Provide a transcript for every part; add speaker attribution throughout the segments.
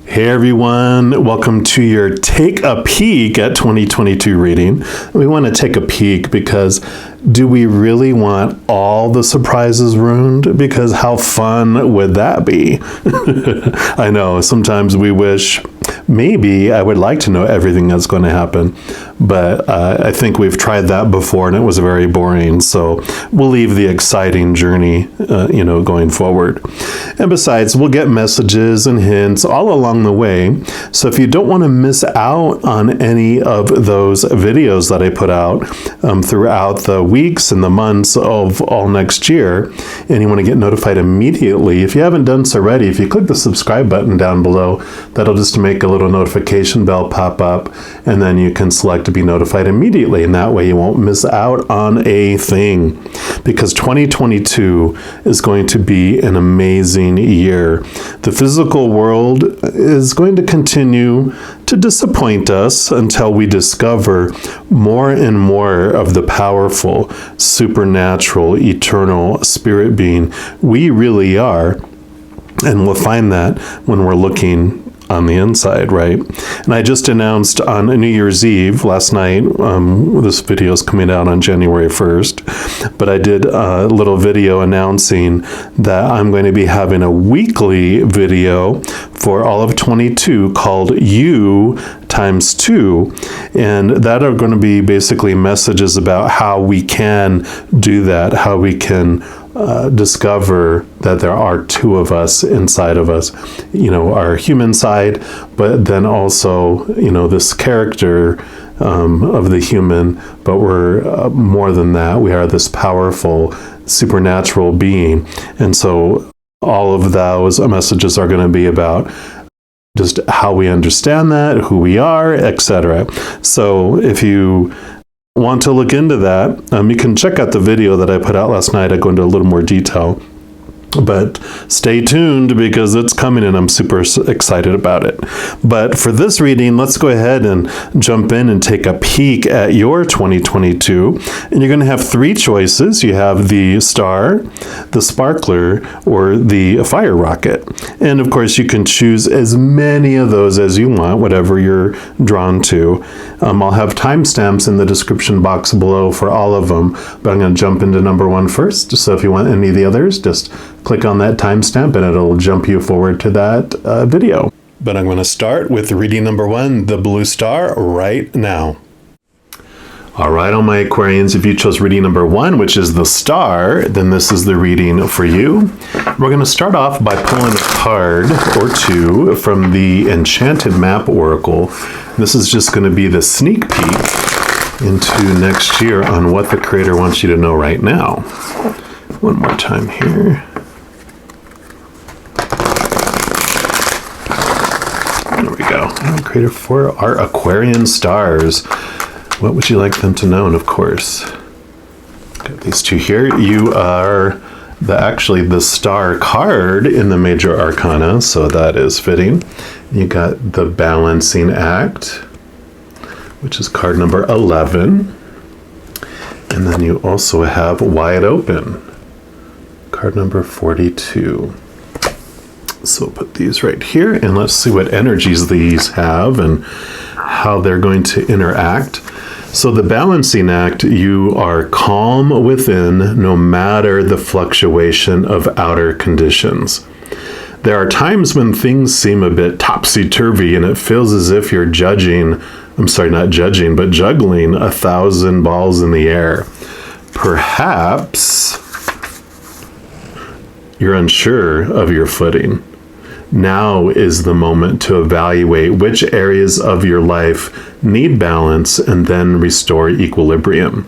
Speaker 1: Hey everyone, welcome to your Take a Peek at 2022 reading. We want to take a peek because do we really want all the surprises ruined? Because how fun would that be? I know, sometimes we wish maybe I would like to know everything that's going to happen, but I think we've tried that before and it was very boring, so we'll leave the exciting journey, going forward. And besides, we'll get messages and hints all along the way, so if you don't want to miss out on any of those videos that I put out throughout the weeks and the months of all next year, and you want to get notified immediately, if you haven't done so already, if you click the subscribe button down below, that'll just make a little notification bell pop up, and then you can select to be notified immediately, and that way you won't miss out on a thing, because 2022 is going to be an amazing year. The physical world is going to continue to disappoint us until we discover more and more of the powerful, supernatural, eternal spirit being we really are. And we'll find that when we're looking on the inside, right? And I just announced on New Year's Eve last night, this video is coming out on January 1st, but I did a little video announcing that I'm going to be having a weekly video for all of 22 called You times 2, and that are going to be basically messages about how we can do that, how we can discover that there are two of us inside of us, our human side, but then also, this character of the human, but we're more than that. We are this powerful supernatural being. And so all of those messages are going to be about just how we understand that, who we are, etc. So if you want to look into that, you can check out the video that I put out last night. I go into a little more detail, but stay tuned because it's coming and I'm super excited about it. But for this reading, let's go ahead and jump in and take a peek at your 2022. And you're going to have three choices. You have the star, the sparkler, or the fire rocket. And of course, you can choose as many of those as you want, whatever you're drawn to. I'll have timestamps in the description box below for all of them, but I'm going to jump into number 1 first. So if you want any of the others, just click on that timestamp and it'll jump you forward to that video. But I'm going to start with reading number 1, the blue star, right now. All right, all my Aquarians, if you chose reading number 1, which is the star, then this is the reading for you. We're going to start off by pulling a card or two from the Enchanted Map Oracle. This is just going to be the sneak peek into next year on what the Creator wants you to know right now. One more time here. There we go. Creator for our Aquarian stars. What would you like them to know? And of course, got these two here. You are actually the star card in the major arcana, so that is fitting. You got the balancing act, which is card number 11. And then you also have wide open, card number 42. So we'll put these right here and let's see what energies these have and how they're going to interact. So the balancing act, you are calm within no matter the fluctuation of outer conditions. There are times when things seem a bit topsy-turvy and it feels as if you're juggling 1,000 balls in the air. Perhaps you're unsure of your footing. Now is the moment to evaluate which areas of your life need balance and then restore equilibrium.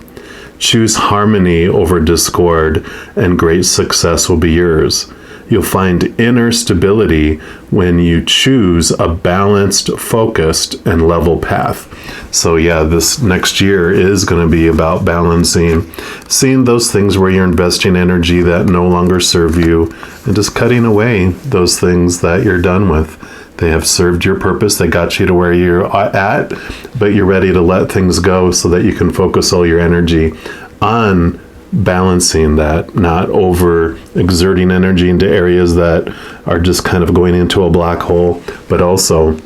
Speaker 1: Choose harmony over discord and great success will be yours. You'll find inner stability when you choose a balanced, focused, and level path. So yeah, this next year is going to be about balancing, seeing those things where you're investing energy that no longer serve you, and just cutting away those things that you're done with. They have served your purpose. They got you to where you're at, but you're ready to let things go so that you can focus all your energy on balancing that, not over exerting energy into areas that are just kind of going into a black hole, but also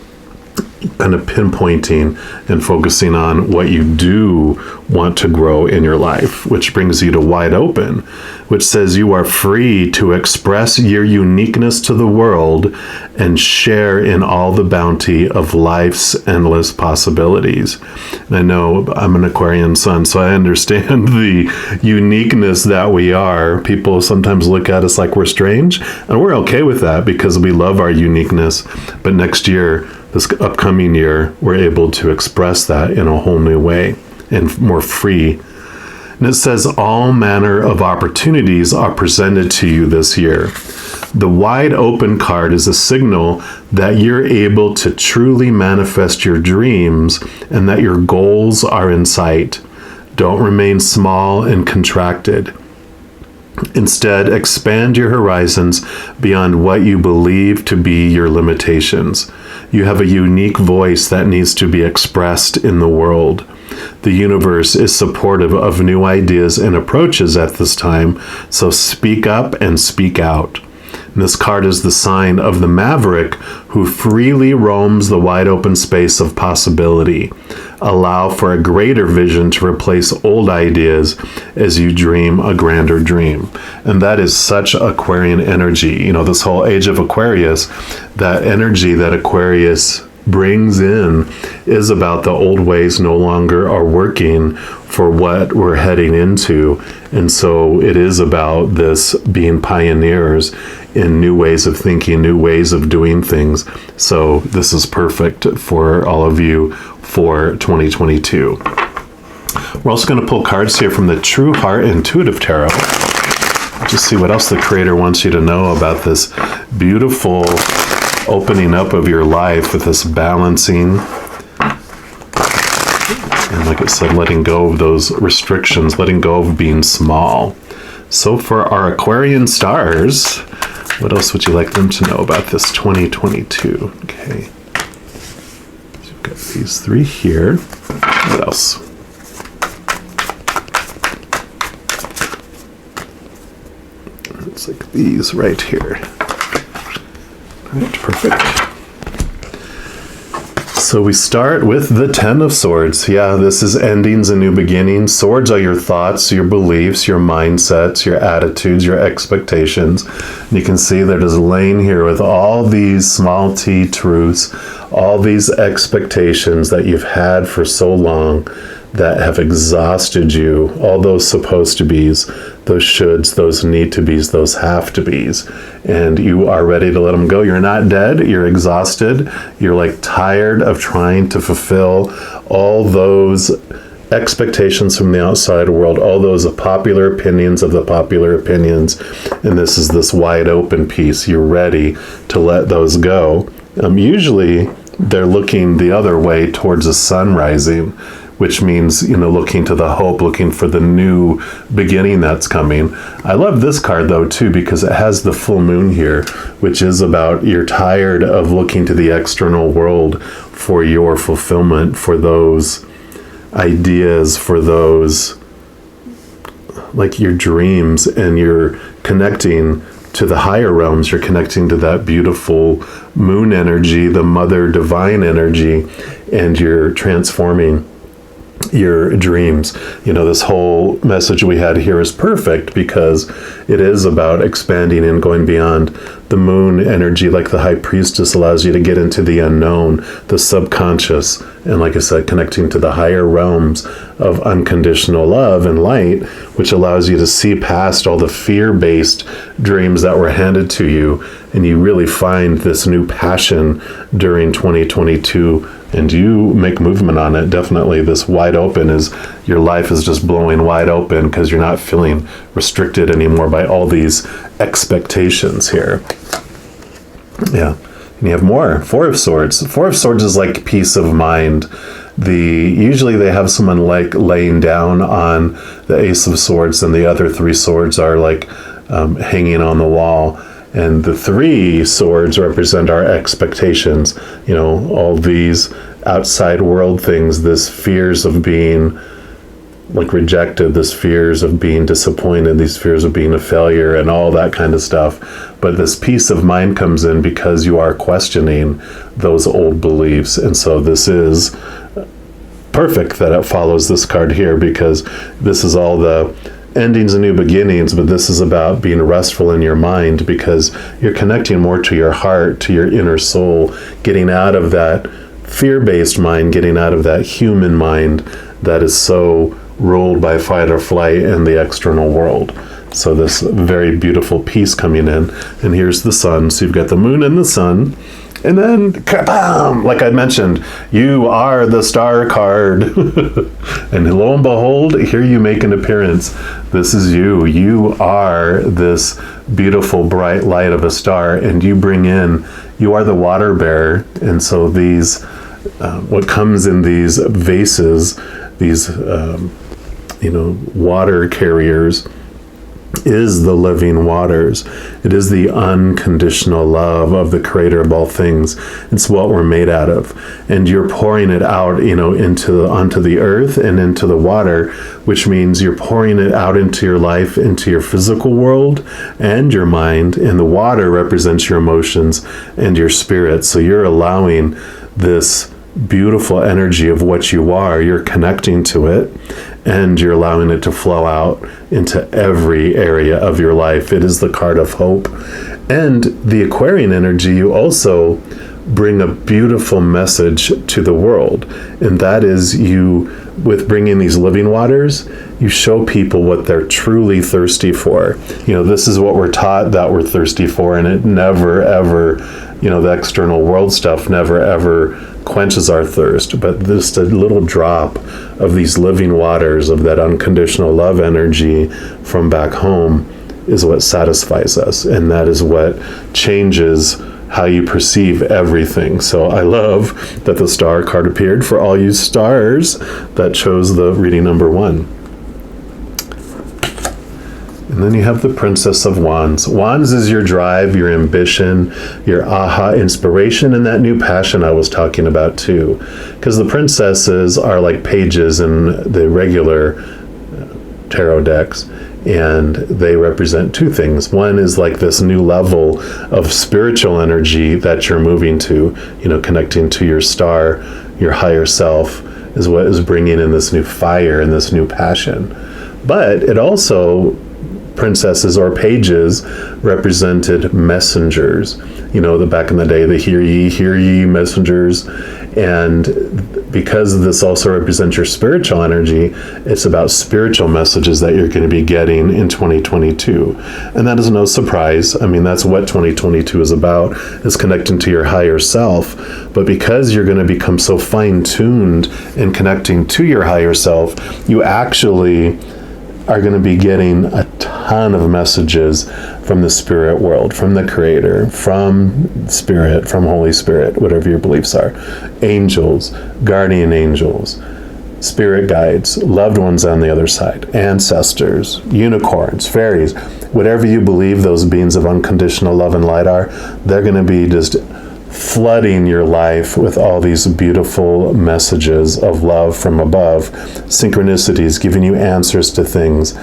Speaker 1: kind of pinpointing and focusing on what you do want to grow in your life, which brings you to wide open, which says you are free to express your uniqueness to the world and share in all the bounty of life's endless possibilities. And I know I'm an Aquarian sun, so I understand the uniqueness that we are. People sometimes look at us like we're strange, and we're okay with that because we love our uniqueness. But next year, this upcoming year, we're able to express that in a whole new way and more free. And it says all manner of opportunities are presented to you this year. The wide open card is a signal that you're able to truly manifest your dreams and that your goals are in sight. Don't remain small and contracted. Instead, expand your horizons beyond what you believe to be your limitations. You have a unique voice that needs to be expressed in the world. The universe is supportive of new ideas and approaches at this time, so speak up and speak out. And this card is the sign of the maverick who freely roams the wide open space of possibility. Allow for a greater vision to replace old ideas as you dream a grander dream. And that is such Aquarian energy. You know, this whole age of Aquarius, that energy that Aquarius brings in is about the old ways no longer are working for what we're heading into. And so it is about this being pioneers in new ways of thinking, new ways of doing things. So this is perfect for all of you for 2022. We're also going to pull cards here from the True Heart Intuitive Tarot. Just see what else the Creator wants you to know about this beautiful opening up of your life with this balancing. And like it said, letting go of those restrictions, letting go of being small. So for our Aquarian stars, what else would you like them to know about this 2022? Okay. So you've got these three here. What else? It's like these right here. All right, perfect. So we start with the Ten of Swords. Yeah, this is endings and new beginnings. Swords are your thoughts, your beliefs, your mindsets, your attitudes, your expectations. And you can see they're just laying here with all these small t truths, all these expectations that you've had for so long that have exhausted you, all those supposed to be's, those shoulds, those need to be's, those have to be's, and you are ready to let them go. You're not dead, you're exhausted, you're like tired of trying to fulfill all those expectations from the outside world, all those popular opinions of the popular opinions, and this is this wide open piece. You're ready to let those go. Usually they're looking the other way towards the sun rising, which means, you know, looking to the hope, looking for the new beginning that's coming. I love this card, though, too, because it has the full moon here, which is about you're tired of looking to the external world for your fulfillment, for those ideas, for those, like your dreams, and you're connecting to the higher realms. You're connecting to that beautiful moon energy, the mother divine energy, and you're transforming your dreams. You know, this whole message we had here is perfect because it is about expanding and going beyond. The moon energy, like the high priestess, allows you to get into the unknown, the subconscious, and like I said, connecting to the higher realms of unconditional love and light, which allows you to see past all the fear-based dreams that were handed to you, and you really find this new passion during 2022, and you make movement on it. Definitely this wide open is, your life is just blowing wide open because you're not feeling restricted anymore by all these expectations here. Yeah, and you have more. Four of Swords. Four of Swords is like peace of mind. Usually they have someone like laying down on the Ace of Swords, and the other three swords are like hanging on the wall. And the three swords represent our expectations. You know, all these outside world things, this fears of being like rejected, this fears of being disappointed, these fears of being a failure and all that kind of stuff. But this peace of mind comes in because you are questioning those old beliefs. And so this is perfect that it follows this card here, because this is all the endings and new beginnings, but this is about being restful in your mind, because you're connecting more to your heart, to your inner soul, getting out of that fear-based mind, getting out of that human mind that is so ruled by fight or flight and the external world. So this very beautiful peace coming in. And here's the sun. So you've got the moon and the sun. And then, kabam! Like I mentioned, you are the star card. And lo and behold, here you make an appearance. This is you. You are this beautiful bright light of a star, and you bring in, you are the water bearer. And so these, what comes in these vases, these, water carriers, is the living waters. It is the unconditional love of the creator of all things. It's what we're made out of. And you're pouring it out, onto the earth and into the water, which means you're pouring it out into your life, into your physical world and your mind. And the water represents your emotions and your spirit. So you're allowing this beautiful energy of what you are, you're connecting to it, and you're allowing it to flow out into every area of your life. It is the card of hope. And the Aquarian energy, you also bring a beautiful message to the world. And that is, you, with bringing these living waters, you show people what they're truly thirsty for. This is what we're taught that we're thirsty for, and it never, ever, the external world stuff never, ever quenches our thirst. But just a little drop of these living waters, of that unconditional love energy from back home, is what satisfies us. And that is what changes how you perceive everything. So I love that the star card appeared for all you stars that chose the reading number 1. And then you have the Princess of Wands. Wands is your drive, your ambition, your aha inspiration, and that new passion I was talking about too. Because the princesses are like pages in the regular tarot decks, and they represent two things. One is like this new level of spiritual energy that you're moving to, connecting to your star, your higher self, is what is bringing in this new fire and this new passion. But it also, princesses or pages represented messengers. The back in the day, the hear ye messengers. And because this also represents your spiritual energy, it's about spiritual messages that you're going to be getting in 2022. And that is no surprise. I mean, that's what 2022 is about, is connecting to your higher self. But because you're going to become so fine-tuned in connecting to your higher self, you actually are going to be getting a ton of messages from the spirit world, from the creator, from spirit, from Holy Spirit, whatever your beliefs are. Angels, guardian angels, spirit guides, loved ones on the other side, ancestors, unicorns, fairies, whatever you believe those beings of unconditional love and light are, they're going to be just flooding your life with all these beautiful messages of love from above, synchronicities, giving you answers to things,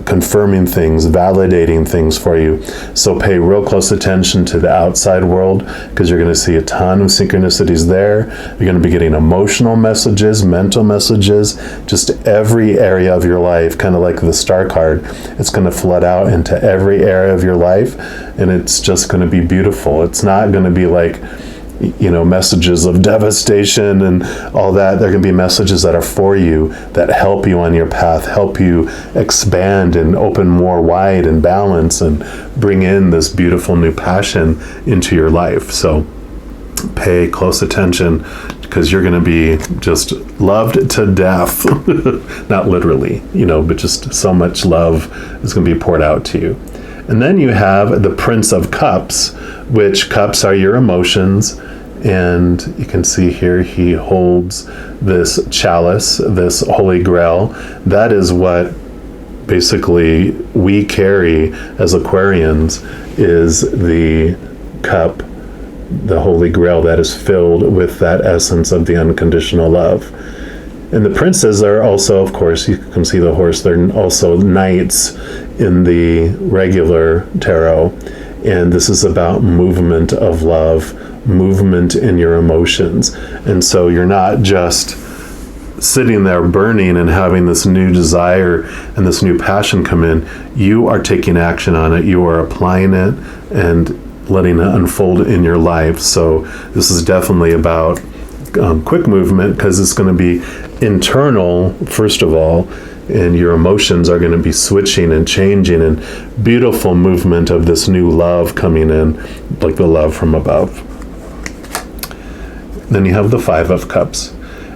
Speaker 1: confirming things, validating things for you. So pay real close attention to the outside world, because you're going to see a ton of synchronicities there. You're going to be getting emotional messages, mental messages, just every area of your life, kind of like the star card. It's going to flood out into every area of your life, and it's just going to be beautiful. It's not going to be like, messages of devastation and all that. They're going to be messages that are for you, that help you on your path, help you expand and open more wide and balance and bring in this beautiful new passion into your life. So pay close attention, because you're going to be just loved to death. Not literally, but just so much love is going to be poured out to you. And then you have the Prince of Cups, which cups are your emotions. And you can see here he holds this chalice, this holy grail. That is what basically we carry as Aquarians, is the cup, the holy grail that is filled with that essence of the unconditional love. And the princes are also, of course, you can see the horse, they're also knights in the regular tarot. And this is about movement of love, movement in your emotions. And so you're not just sitting there burning and having this new desire and this new passion come in. You are taking action on it. You are applying it and letting it unfold in your life. So this is definitely about quick movement, because it's going to be internal, first of all, and your emotions are going to be switching and changing, and beautiful movement of this new love coming in, like the love from above. Then you have the Five of Cups.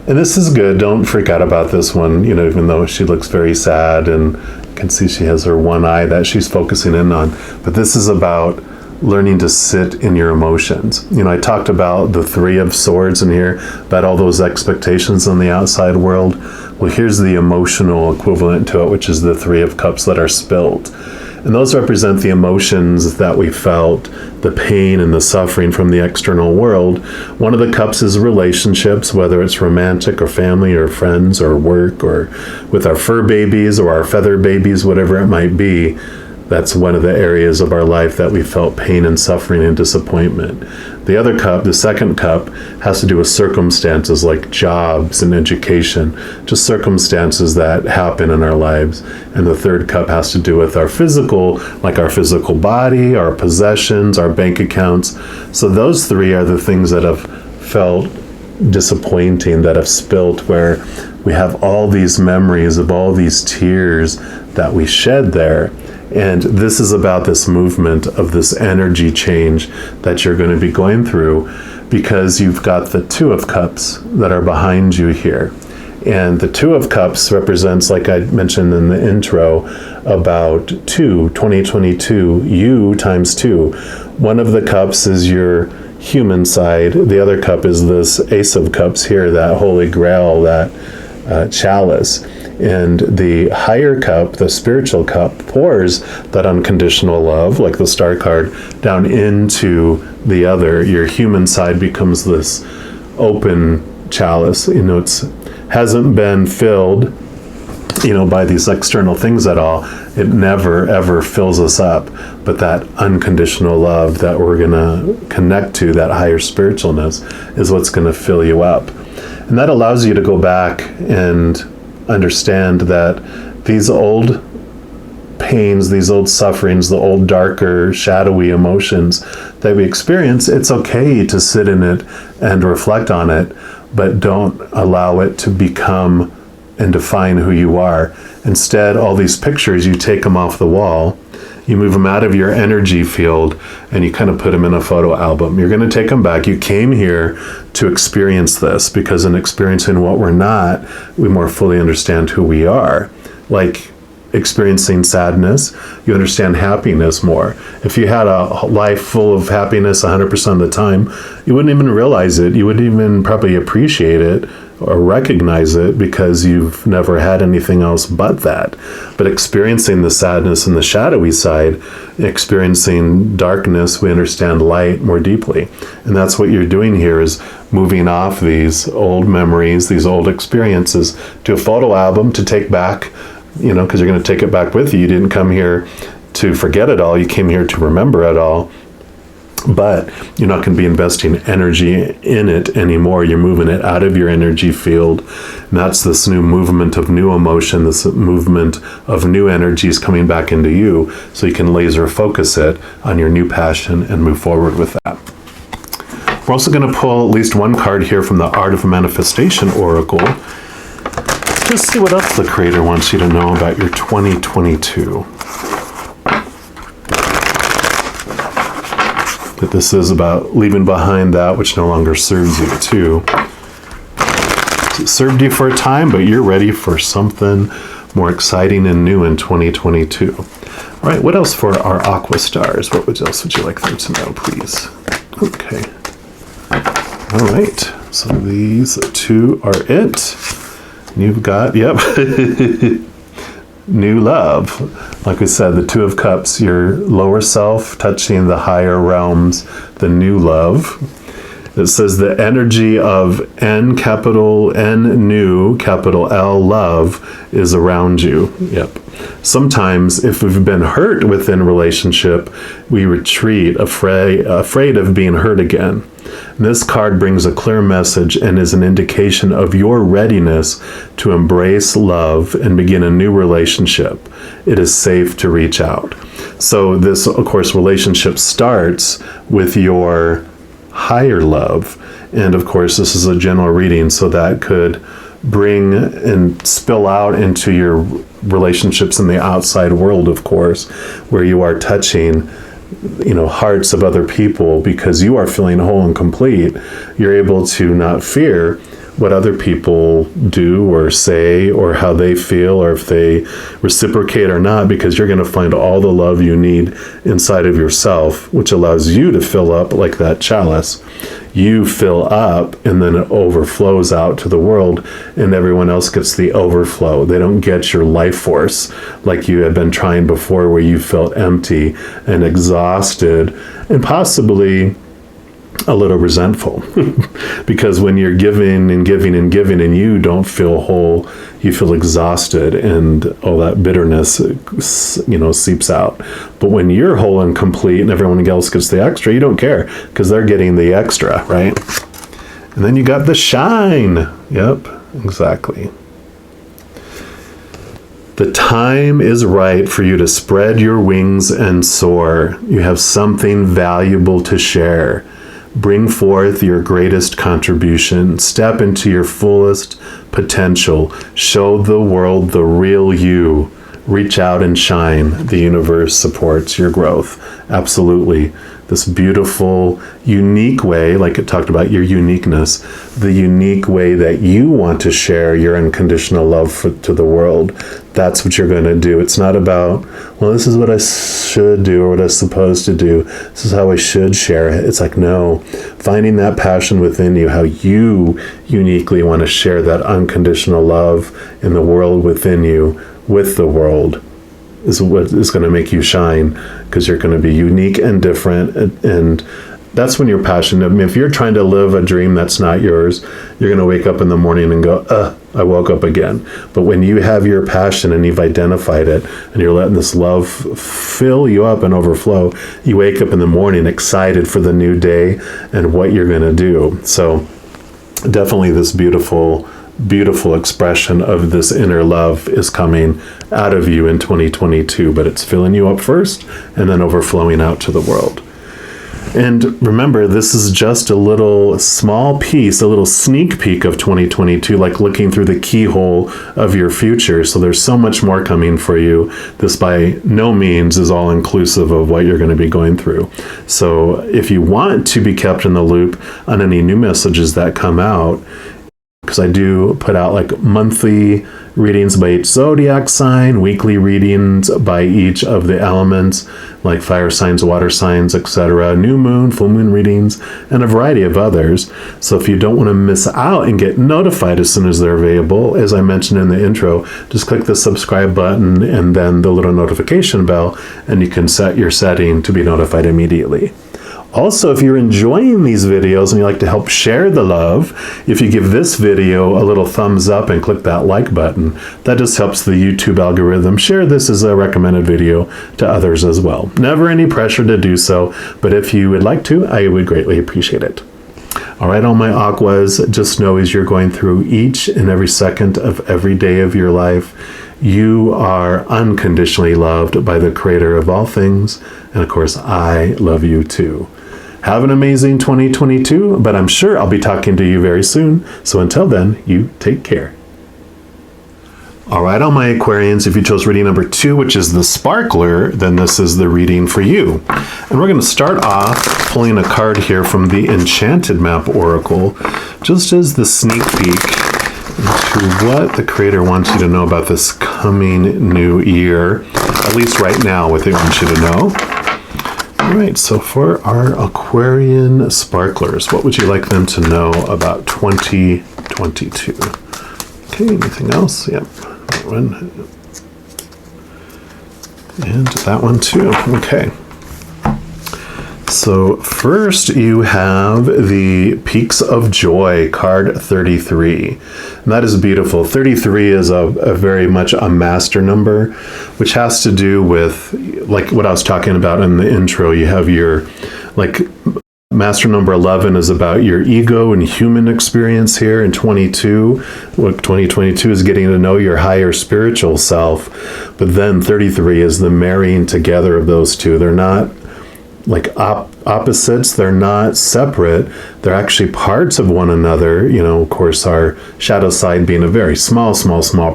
Speaker 1: And this is good. Don't freak out about this one, even though she looks very sad, and you can see she has her one eye that she's focusing in on. But this is about learning to sit in your emotions. I talked about the Three of Swords in here, about all those expectations on the outside world. Well, here's the emotional equivalent to it, which is the Three of Cups that are spilled. And those represent the emotions that we felt, the pain and the suffering from the external world. One of the cups is relationships, whether it's romantic or family or friends or work or with our fur babies or our feather babies, whatever it might be. That's one of the areas of our life that we felt pain and suffering and disappointment. The other cup, the second cup, has to do with circumstances like jobs and education, just circumstances that happen in our lives. And the third cup has to do with our physical, like our physical body, our possessions, our bank accounts. So those three are the things that have felt disappointing, that have spilt, where we have all these memories of all these tears that we shed there. And this is about this movement of this energy change that you're going to be going through, because you've got the Two of Cups that are behind you here. And the Two of Cups represents, like I mentioned in the intro, about 2022, you times two. One of the cups is your human side. The other cup is this Ace of Cups here, that Holy Grail, that chalice. And the higher cup, the spiritual cup, pours that unconditional love, like the Star card, down into the other. Your human side becomes this open chalice. It's hasn't been filled, by these external things at all. It never, ever fills us up. But that unconditional love that we're going to connect to, that higher spiritualness, is what's going to fill you up. And that allows you to go back and understand that these old pains, these old sufferings, the old darker, shadowy emotions that we experience, it's okay to sit in it and reflect on it, but don't allow it to become and define who you are. Instead, all these pictures, you take them off the wall, you move them out of your energy field, and you kind of put them in a photo album. You're going to take them back. You came here to experience this, because in experiencing what we're not, we more fully understand who we are. Like experiencing sadness, you understand happiness more. If you had a life full of happiness 100% of the time, you wouldn't even realize it. You wouldn't even probably appreciate it or recognize it, because you've never had anything else but that. But experiencing the sadness and the shadowy side, experiencing darkness, we understand light more deeply. And that's what you're doing here, is moving off these old memories, these old experiences, to a photo album to take back, because you're going to take it back with you. You didn't come here to forget it all. You came here to remember it all. But you're not going to be investing energy in it anymore. You're moving it out of your energy field. And that's this new movement of new emotion, this movement of new energies coming back into you, so you can laser focus it on your new passion and move forward with that. We're also going to pull at least one card here from the Art of Manifestation Oracle. Just see what else the Creator wants you to know about your 2022. That this is about leaving behind that which no longer serves you too. It served you for a time, but you're ready for something more exciting and new in 2022. All right, what else for our Aqua Stars? What else would you like them to know, please? Okay. All right, so these two are it. You've got, yep. New love. Like we said, the Two of Cups, your lower self touching the higher realms, the new love. It says the energy of N, capital N, new, capital L, love is around you. Yep. Sometimes if we've been hurt within a relationship, we retreat, afraid of being hurt again. This card brings a clear message and is an indication of your readiness to embrace love and begin a new relationship. It is safe to reach out. So this, of course, relationship starts with your higher love. And of course, this is a general reading, so that could bring and spill out into your relationships in the outside world, of course, where you are touching hearts of other people because you are feeling whole and complete. You're able to not fear what other people do or say or how they feel or if they reciprocate or not, because you're going to find all the love you need inside of yourself, which allows you to fill up like that chalice. You fill up and then it overflows out to the world and everyone else gets the overflow. They don't get your life force like you had been trying before, where you felt empty and exhausted and possibly a little resentful. Because when you're giving and giving and giving and you don't feel whole, you feel exhausted and all that bitterness seeps out. But when you're whole and complete and everyone else gets the extra, you don't care because they're getting the extra, right? And then you got the shine. Yep, exactly. The time is right for you to spread your wings and soar. You have something valuable to share. Bring forth your greatest contribution. Step into your fullest potential. Show the world the real you. Reach out and shine. The universe supports your growth. Absolutely. This beautiful, unique way, like it talked about your uniqueness, the unique way that you want to share your unconditional love to the world. That's what you're going to do. It's not about, well, this is what I should do or what I'm supposed to do. This is how I should share it. It's like, no, finding that passion within you, how you uniquely want to share that unconditional love in the world within you, with the world, is what is going to make you shine, because you're going to be unique and different. And that's when you're passionate. I mean, if you're trying to live a dream that's not yours, you're going to wake up in the morning and go, I woke up again. But when you have your passion and you've identified it and you're letting this love fill you up and overflow, you wake up in the morning excited for the new day and what you're going to do. So definitely this beautiful expression of this inner love is coming out of you in 2022, but it's filling you up first and then overflowing out to the world. And remember, this is just a little small piece, a little sneak peek of 2022, like looking through the keyhole of your future. So there's so much more coming for you. This by no means is all inclusive of what you're going to be going through. So if you want to be kept in the loop on any new messages that come out, because I do put out like monthly readings by each zodiac sign, weekly readings by each of the elements, like fire signs, water signs, etc., new moon, full moon readings, and a variety of others. So if you don't want to miss out and get notified as soon as they're available, as I mentioned in the intro, just click the subscribe button and then the little notification bell, and you can set your setting to be notified immediately. Also, if you're enjoying these videos and you like to help share the love, if you give this video a little thumbs up and click that like button, that just helps the YouTube algorithm share this as a recommended video to others as well. Never any pressure to do so, but if you would like to, I would greatly appreciate it. All right, all my Aquas, just know as you're going through each and every second of every day of your life, you are unconditionally loved by the Creator of all things. And of course, I love you too. Have an amazing 2022, but I'm sure I'll be talking to you very soon. So until then, you take care. All right, all my Aquarians, if you chose reading number 2, which is the Sparkler, then this is the reading for you. And we're going to start off pulling a card here from the Enchanted Map Oracle, just as the sneak peek into what the Creator wants you to know about this coming new year, at least right now, what they want you to know. All right, so for our Aquarian sparklers, what would you like them to know about 2022? Okay, anything else? Yep, that one. And that one too. Okay. So first you have the Peaks of Joy, card 33. And that is beautiful. 33 is a very much a master number, which has to do with, like what I was talking about in the intro. You have your, like, master number 11 is about your ego and human experience here. And 22, what 2022 is getting to know your higher spiritual self. But then 33 is the marrying together of those two. They're not like opposites, they're not separate, they're actually parts of one another. You know, of course, our shadow side being a very small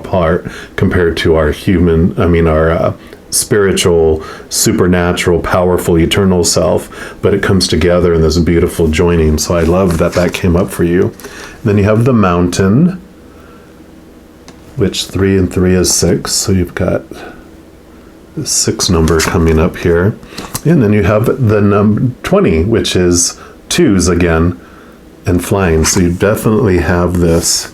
Speaker 1: part compared to our our spiritual, supernatural, powerful, eternal self, but it comes together in this beautiful joining. So I love that came up for you. And then you have the Mountain, which 3 and 3 is 6, so you've got 6 number coming up here. And then you have the number 20, which is 2s again, and flying. So you definitely have this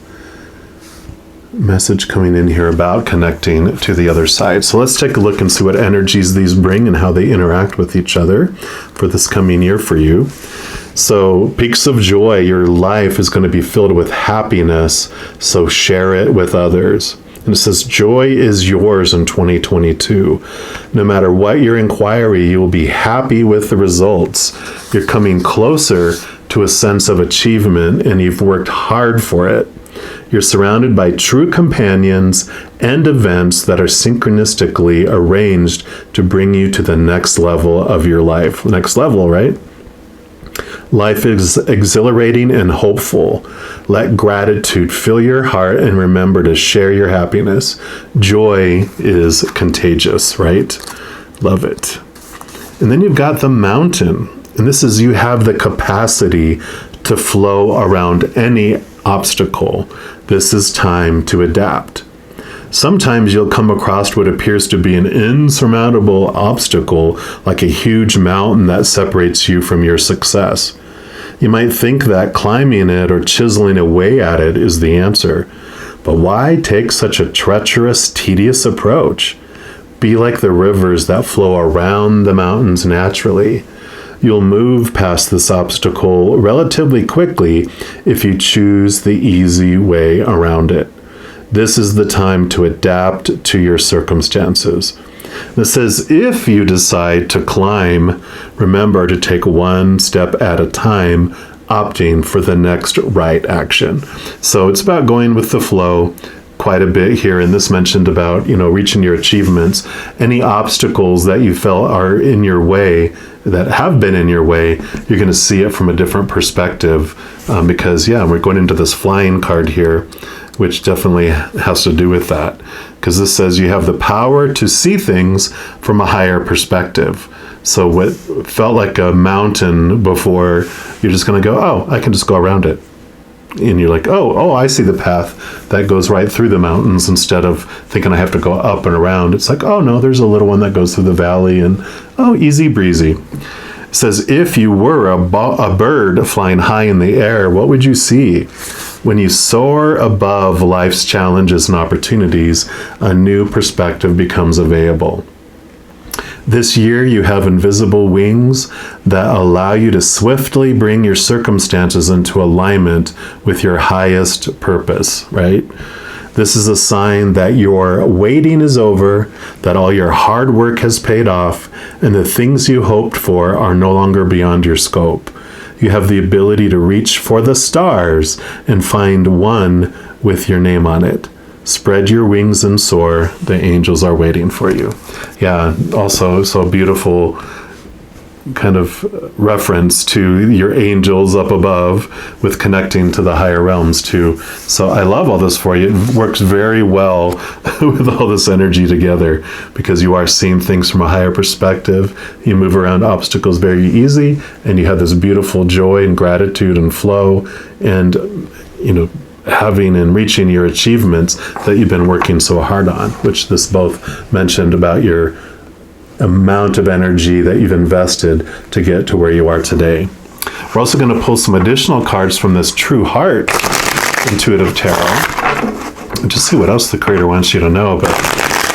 Speaker 1: message coming in here about connecting to the other side. So let's take a look and see what energies these bring and how they interact with each other for this coming year for you. So Peaks of Joy, your life is going to be filled with happiness, so share it with others. And it says, joy is yours in 2022. No matter what your inquiry, you will be happy with the results. You're coming closer to a sense of achievement, and you've worked hard for it. You're surrounded by true companions and events that are synchronistically arranged to bring you to the next level of your life. Next level, right? Life is exhilarating and hopeful. Let gratitude fill your heart and remember to share your happiness. Joy is contagious, right? Love it. And then you've got the Mountain. And this is, you have the capacity to flow around any obstacle. This is time to adapt. Sometimes you'll come across what appears to be an insurmountable obstacle, like a huge mountain that separates you from your success. You might think that climbing it or chiseling away at it is the answer. But why take such a treacherous, tedious approach? Be like the rivers that flow around the mountains naturally. You'll move past this obstacle relatively quickly if you choose the easy way around it. This is the time to adapt to your circumstances. It says, if you decide to climb, remember to take one step at a time, opting for the next right action. So it's about going with the flow quite a bit here. And this mentioned about, reaching your achievements. Any obstacles that you felt are in your way, that have been in your way, you're going to see it from a different perspective because, we're going into this flying card here, which definitely has to do with that, because this says you have the power to see things from a higher perspective. So what felt like a mountain before, you're just going to go, oh, I can just go around it. And you're like, oh, I see the path that goes right through the mountains, instead of thinking I have to go up and around. It's like, oh no, there's a little one that goes through the valley, and oh, easy breezy. It says, if you were a bird flying high in the air, what would you see? When you soar above life's challenges and opportunities, a new perspective becomes available. This year, you have invisible wings that allow you to swiftly bring your circumstances into alignment with your highest purpose, right? This is a sign that your waiting is over, that all your hard work has paid off, and the things you hoped for are no longer beyond your scope. You have the ability to reach for the stars and find one with your name on it. Spread your wings and soar. The angels are waiting for you. Yeah, also so beautiful kind of reference to your angels up above with connecting to the higher realms too. So I love all this for you. It works very well with all this energy together, because you are seeing things from a higher perspective. You move around obstacles very easy, and you have this beautiful joy and gratitude and flow, and having and reaching your achievements that you've been working so hard on, which this both mentioned about your amount of energy that you've invested to get to where you are today. We're also going to pull some additional cards from this True Heart Intuitive Tarot and just see what else the Creator wants you to know. But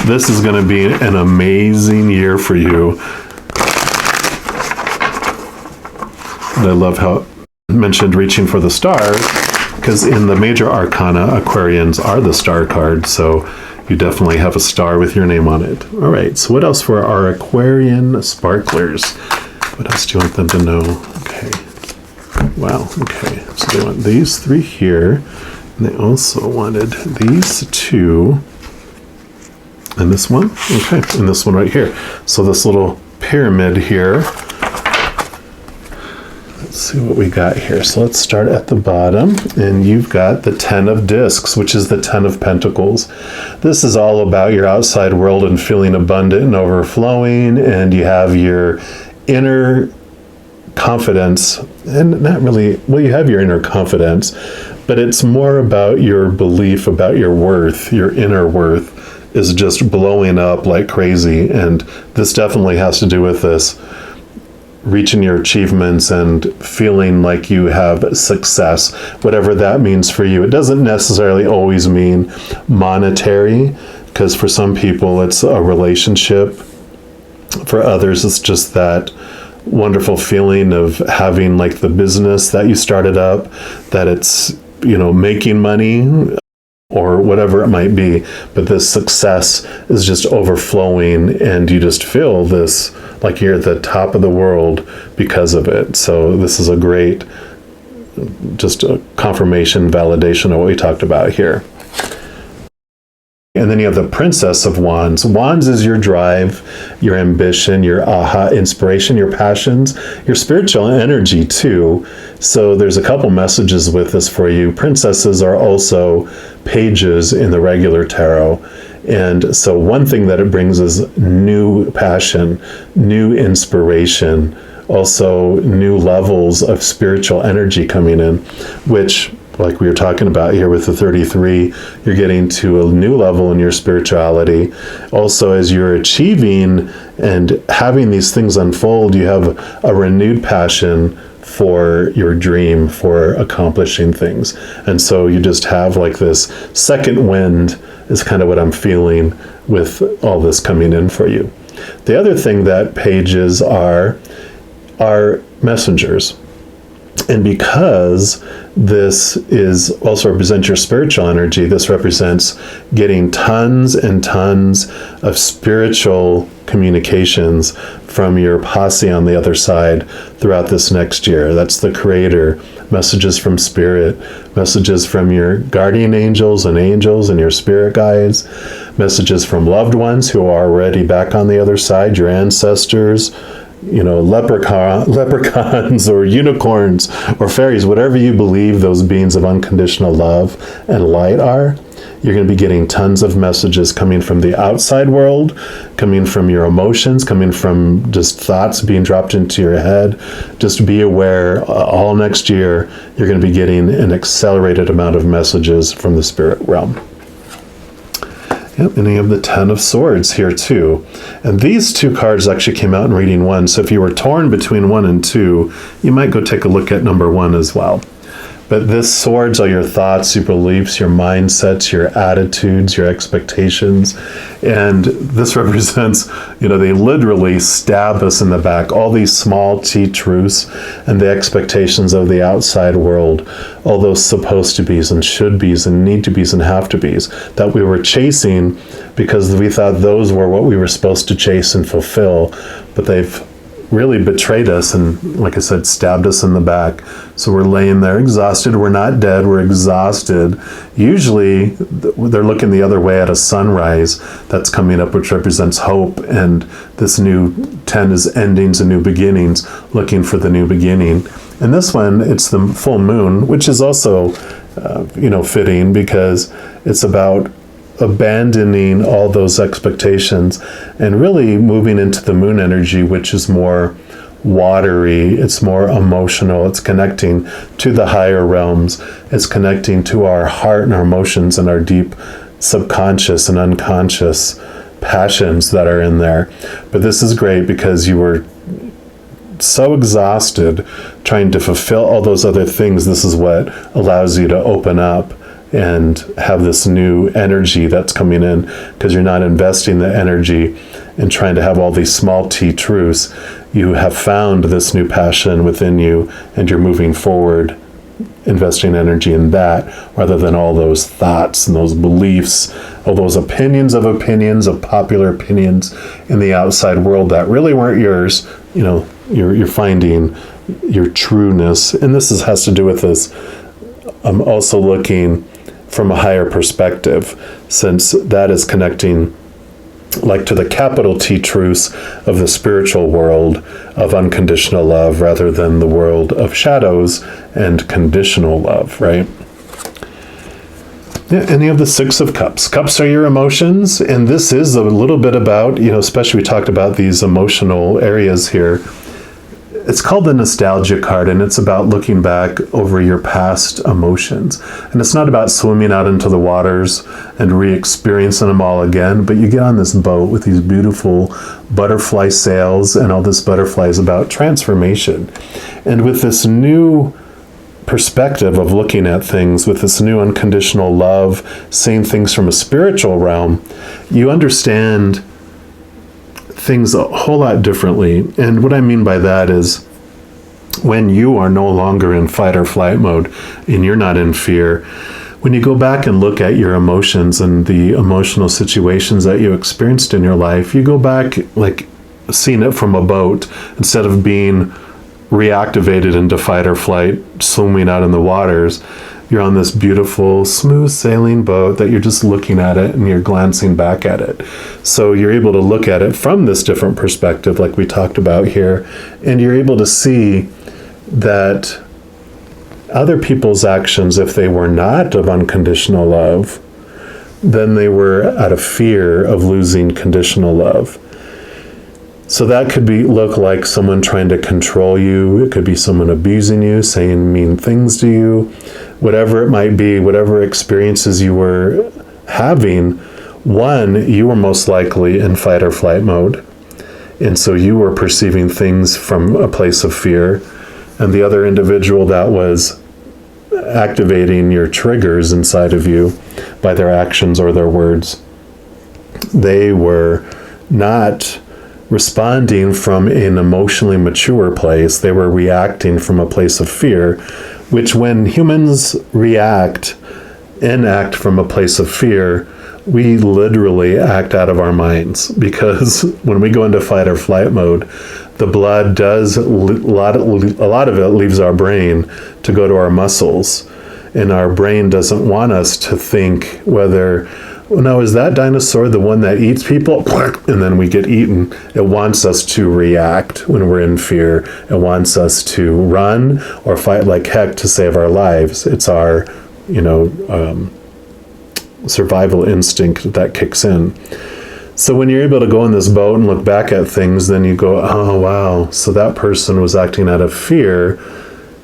Speaker 1: this is going to be an amazing year for you. And I love how it mentioned reaching for the stars, because in the major arcana, Aquarians are the star card, so you definitely have a star with your name on it. All right, so what else for our Aquarian sparklers? What else do you want them to know? Okay. Wow, okay. So they want these 3 here, and they also wanted these 2, and this one, okay, and this one right here. So this little pyramid here. Let's see what we got here. So let's start at the bottom, and you've got the 10 of discs, which is the 10 of pentacles. This is all about your outside world and feeling abundant and overflowing, and you have your inner confidence, and not really, well, you have your inner confidence, but it's more about your belief about your worth. Your inner worth is just blowing up like crazy, and this definitely has to do with this reaching your achievements and feeling like you have success, whatever that means for you. It doesn't necessarily always mean monetary, because for some people it's a relationship. For others, it's just that wonderful feeling of having like the business that you started up, that it's, making money, or whatever it might be, but this success is just overflowing, and you just feel this like you're at the top of the world because of it. So this is a great, just a confirmation, validation of what we talked about here. And then you have the Princess of Wands. Wands is your drive, your ambition, your aha inspiration, your passions, your spiritual energy too. So there's a couple messages with this for you. Princesses are also pages in the regular tarot. And so one thing that it brings is new passion, new inspiration, also new levels of spiritual energy coming in, which, like we were talking about here with the 33, you're getting to a new level in your spirituality. Also, as you're achieving and having these things unfold, you have a renewed passion for your dream, for accomplishing things. And so you just have like this second wind is kind of what I'm feeling with all this coming in for you. The other thing that pages are messengers. And because this is also represents your spiritual energy, this represents getting tons and tons of spiritual communications from your posse on the other side throughout this next year. That's the creator, messages from spirit, messages from your guardian angels and your spirit guides, messages from loved ones who are already back on the other side, your ancestors, leprechauns or unicorns or fairies, whatever you believe those beings of unconditional love and light are. You're going to be getting tons of messages coming from the outside world, coming from your emotions, coming from just thoughts being dropped into your head. Just be aware, all next year, you're going to be getting an accelerated amount of messages from the spirit realm. Yep, and you have the 10 of Swords here too. And these 2 cards actually came out in reading 1. So if you were torn between 1 and 2, you might go take a look at number 1 as well. But this swords are your thoughts, your beliefs, your mindsets, your attitudes, your expectations. And this represents, they literally stab us in the back, all these small t truths and the expectations of the outside world, all those supposed to be's and should be's and need to be's and have to be's that we were chasing because we thought those were what we were supposed to chase and fulfill, but they've really betrayed us and, like I said, stabbed us in the back. So we're laying there exhausted. We're not dead. We're exhausted. Usually they're looking the other way at a sunrise that's coming up, which represents hope. And this new 10 is endings and new beginnings, looking for the new beginning. And this one, it's the full moon, which is also, fitting because it's about abandoning all those expectations and really moving into the moon energy, which is more watery, it's more emotional, it's connecting to the higher realms, it's connecting to our heart and our emotions and our deep subconscious and unconscious passions that are in there. But this is great because you were so exhausted trying to fulfill all those other things. This is what allows you to open up and have this new energy that's coming in, because you're not investing the energy and trying to have all these small t truths. you have found this new passion within you and you're moving forward, investing energy in that rather than all those thoughts and those beliefs, all those opinions of popular opinions in the outside world that really weren't yours. You're finding your trueness. And has to do with this. I'm also looking from a higher perspective, since that is connecting like to the capital T truths of the spiritual world of unconditional love rather than the world of shadows and conditional love, right? Yeah, and you have the Six of Cups. Cups are your emotions, and this is a little bit about, especially we talked about these emotional areas here. It's called the nostalgia card, and it's about looking back over your past emotions. And it's not about swimming out into the waters and re-experiencing them all again, but you get on this boat with these beautiful butterfly sails, and all this butterfly is about transformation. And with this new perspective of looking at things, with this new unconditional love, seeing things from a spiritual realm, you understand things a whole lot differently. And what I mean by that is when you are no longer in fight or flight mode and you're not in fear, when you go back and look at your emotions and the emotional situations that you experienced in your life, you go back like seeing it from a boat instead of being reactivated into fight or flight, swimming out in the waters. You're on this beautiful, smooth sailing boat that you're just looking at it and you're glancing back at it. So you're able to look at it from this different perspective, like we talked about here, and you're able to see that other people's actions, if they were not of unconditional love, then they were out of fear of losing conditional love. So that could look like someone trying to control you. It could be someone abusing you, saying mean things to you, whatever it might be, whatever experiences you were having. One, you were most likely in fight or flight mode. And so you were perceiving things from a place of fear. And the other individual that was activating your triggers inside of you by their actions or their words, they were not responding from an emotionally mature place. They were reacting from a place of fear, which when humans react and act from a place of fear, we literally act out of our minds, because when we go into fight or flight mode, the blood does, a lot of it leaves our brain to go to our muscles, and our brain doesn't want us to think whether, now, is that dinosaur the one that eats people? And then we get eaten. It wants us to react when we're in fear. It wants us to run or fight like heck to save our lives. It's our, survival instinct that kicks in. So when you're able to go in this boat and look back at things, then you go, oh, wow. So that person was acting out of fear,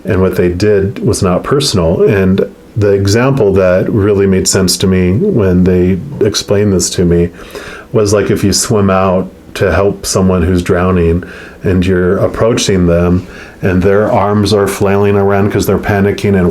Speaker 1: and what they did was not personal. And the example that really made sense to me when they explained this to me was like if you swim out to help someone who's drowning and you're approaching them and their arms are flailing around because they're panicking, and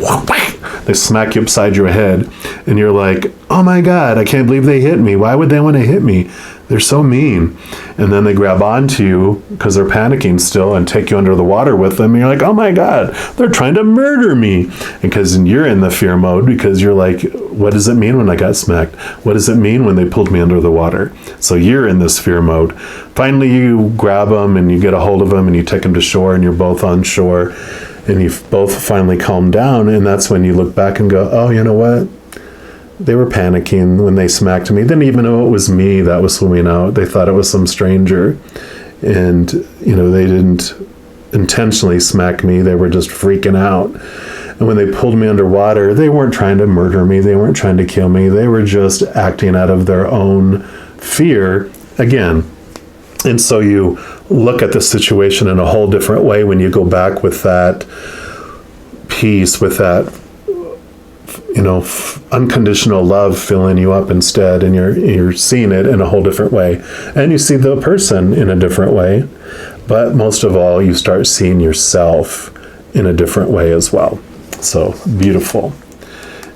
Speaker 1: they smack you upside your head and you're like, oh my God, I can't believe they hit me. Why would they want to hit me? They're so mean. And then they grab onto you because they're panicking still and take you under the water with them. And you're like, oh my God, they're trying to murder me. Because you're in the fear mode because you're like, what does it mean when I got smacked? What does it mean when they pulled me under the water? So you're in this fear mode. Finally, you grab them and you get a hold of them and you take them to shore, and you're both on shore and you've both finally calmed down. And that's when you look back and go, oh, you know what? They were panicking when they smacked me. They didn't even know it was me that was swimming out. They thought it was some stranger. And, they didn't intentionally smack me. They were just freaking out. And when they pulled me underwater, they weren't trying to murder me. They weren't trying to kill me. They were just acting out of their own fear again. And so you look at the situation in a whole different way when you go back with that peace, with that unconditional love filling you up instead, and you're seeing it in a whole different way, and you see the person in a different way, but most of all, you start seeing yourself in a different way as well. So beautiful.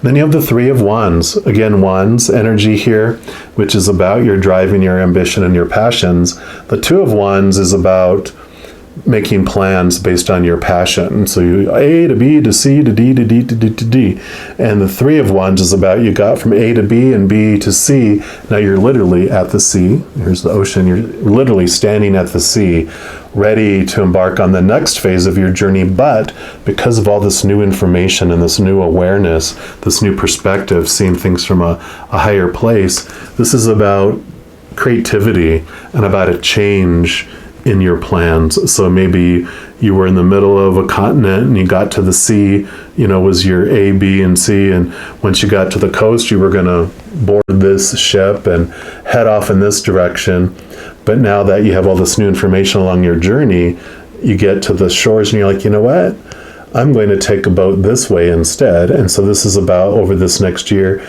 Speaker 1: Then you have the Three of Wands. Again, Wands energy here, which is about your drive and your ambition and your passions. The Two of Wands is about making plans based on your passion. So you A to B to C to D to D to D to D. And the Three of Wands is about you got from A to B and B to C. Now you're literally at the sea. Here's the ocean. You're literally standing at the sea, ready to embark on the next phase of your journey. But because of all this new information and this new awareness, this new perspective, seeing things from a higher place, this is about creativity and about a change in your plans. So maybe you were in the middle of a continent and you got to the sea, was your A, B, and C. And once you got to the coast, you were going to board this ship and head off in this direction. But now that you have all this new information along your journey, you get to the shores and you're like, you know what? I'm going to take a boat this way instead. And so this is about, over this next year,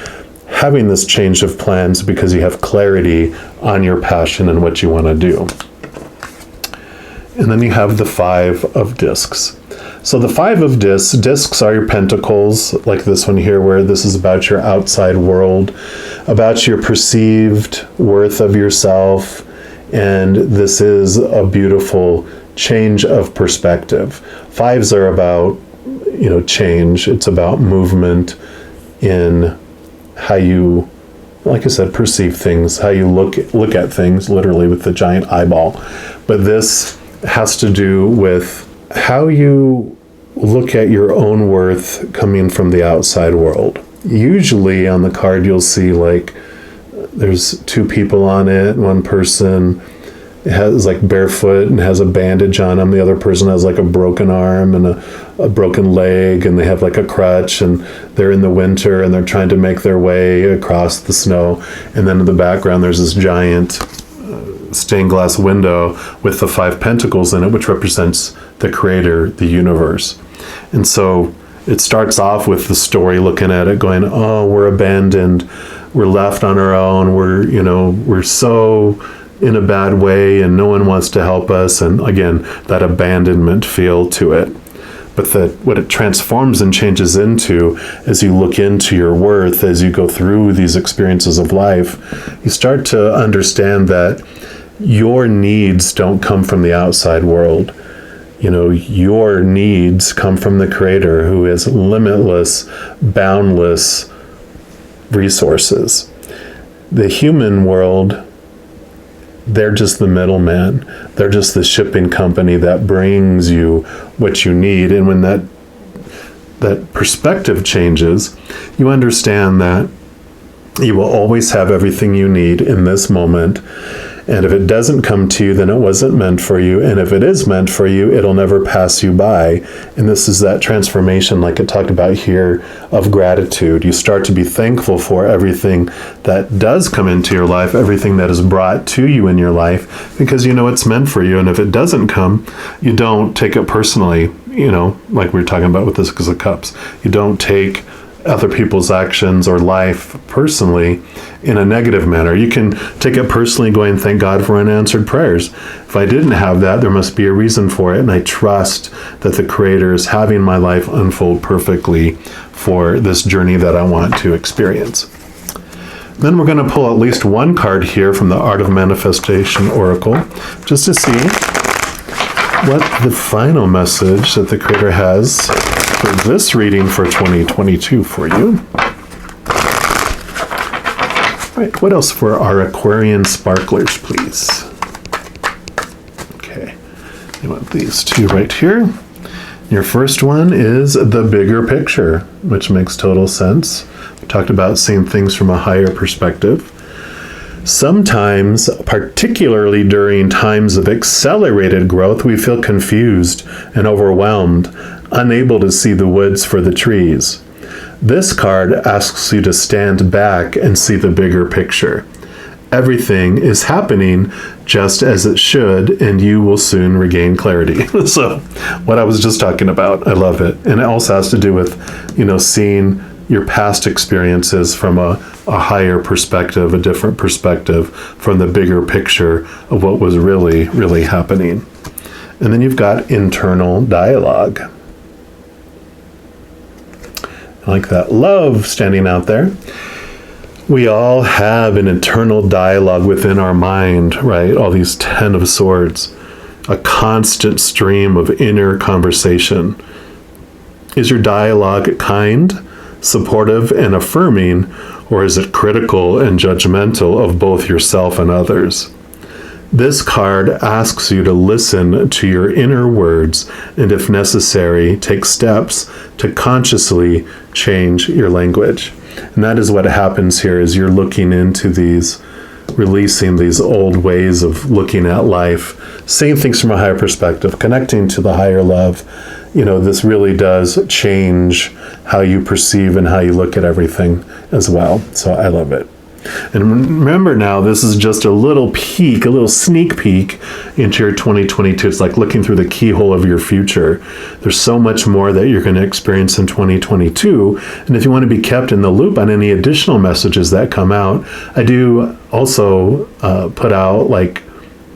Speaker 1: having this change of plans because you have clarity on your passion and what you want to do. And then you have the Five of Discs. So the Five of Discs are your pentacles, like this one here, where this is about your outside world, about your perceived worth of yourself. And this is a beautiful change of perspective. Fives are about, change. It's about movement in how you, like I said, perceive things, how you look at things, literally with the giant eyeball. But this has to do with how you look at your own worth coming from the outside world. Usually on the card you'll see like there's two people on it. One person has like barefoot and has a bandage on them. The other person has like a broken arm and a broken leg, and they have like a crutch, and they're in the winter and they're trying to make their way across the snow. And then in the background there's this giant stained glass window with the Five Pentacles in it, which represents the creator, the universe. And so it starts off with the story looking at it going, oh, we're abandoned, we're left on our own, we're so in a bad way and no one wants to help us. And again, that abandonment feel to it. But what it transforms and changes into as you look into your worth, as you go through these experiences of life, you start to understand that your needs don't come from the outside world. Your needs come from the creator, who has limitless, boundless resources. The human world, they're just the middleman. They're just the shipping company that brings you what you need. And when that perspective changes, you understand that you will always have everything you need in this moment. And if it doesn't come to you, then it wasn't meant for you. And if it is meant for you, it'll never pass you by. And this is that transformation, like it talked about here, of gratitude. You start to be thankful for everything that does come into your life, everything that is brought to you in your life, because you know it's meant for you. And if it doesn't come, you don't take it personally, like we were talking about with this Six of Cups. You don't take other people's actions or life personally in a negative manner. You can take it personally, going, thank God for unanswered prayers. If I didn't have that, there must be a reason for it. And I trust that the creator is having my life unfold perfectly for this journey that I want to experience. Then we're going to pull at least one card here from the Art of Manifestation Oracle, just to see what the final message that the creator has for this reading for 2022 for you. All right, what else for our Aquarian sparklers, please? Okay, you want these two right here. Your first one is the bigger picture, which makes total sense. We talked about seeing things from a higher perspective. Sometimes, particularly during times of accelerated growth, we feel confused and overwhelmed, unable to see the woods for the trees. This card asks you to stand back and see the bigger picture. Everything is happening just as it should, and you will soon regain clarity. So, what I was just talking about, I love it. And it also has to do with, seeing your past experiences from a higher perspective, a different perspective, from the bigger picture of what was really, really happening. And then you've got internal dialogue. I like that love standing out there. We all have an internal dialogue within our mind, right? All these 10 of Swords. a constant stream of inner conversation? Is your dialogue kind, supportive, and affirming, or is it critical and judgmental of both yourself and others? This card asks you to listen to your inner words and, if necessary, take steps to consciously change your language. And that is what happens here is you're looking into these, releasing these old ways of looking at life, seeing things from a higher perspective, connecting to the higher love. This really does change how you perceive and how you look at everything as well. So I love it. And remember now, this is just a little peek, a little sneak peek into your 2022. It's like looking through the keyhole of your future. There's so much more that you're going to experience in 2022. And if you want to be kept in the loop on any additional messages that come out, I do also put out like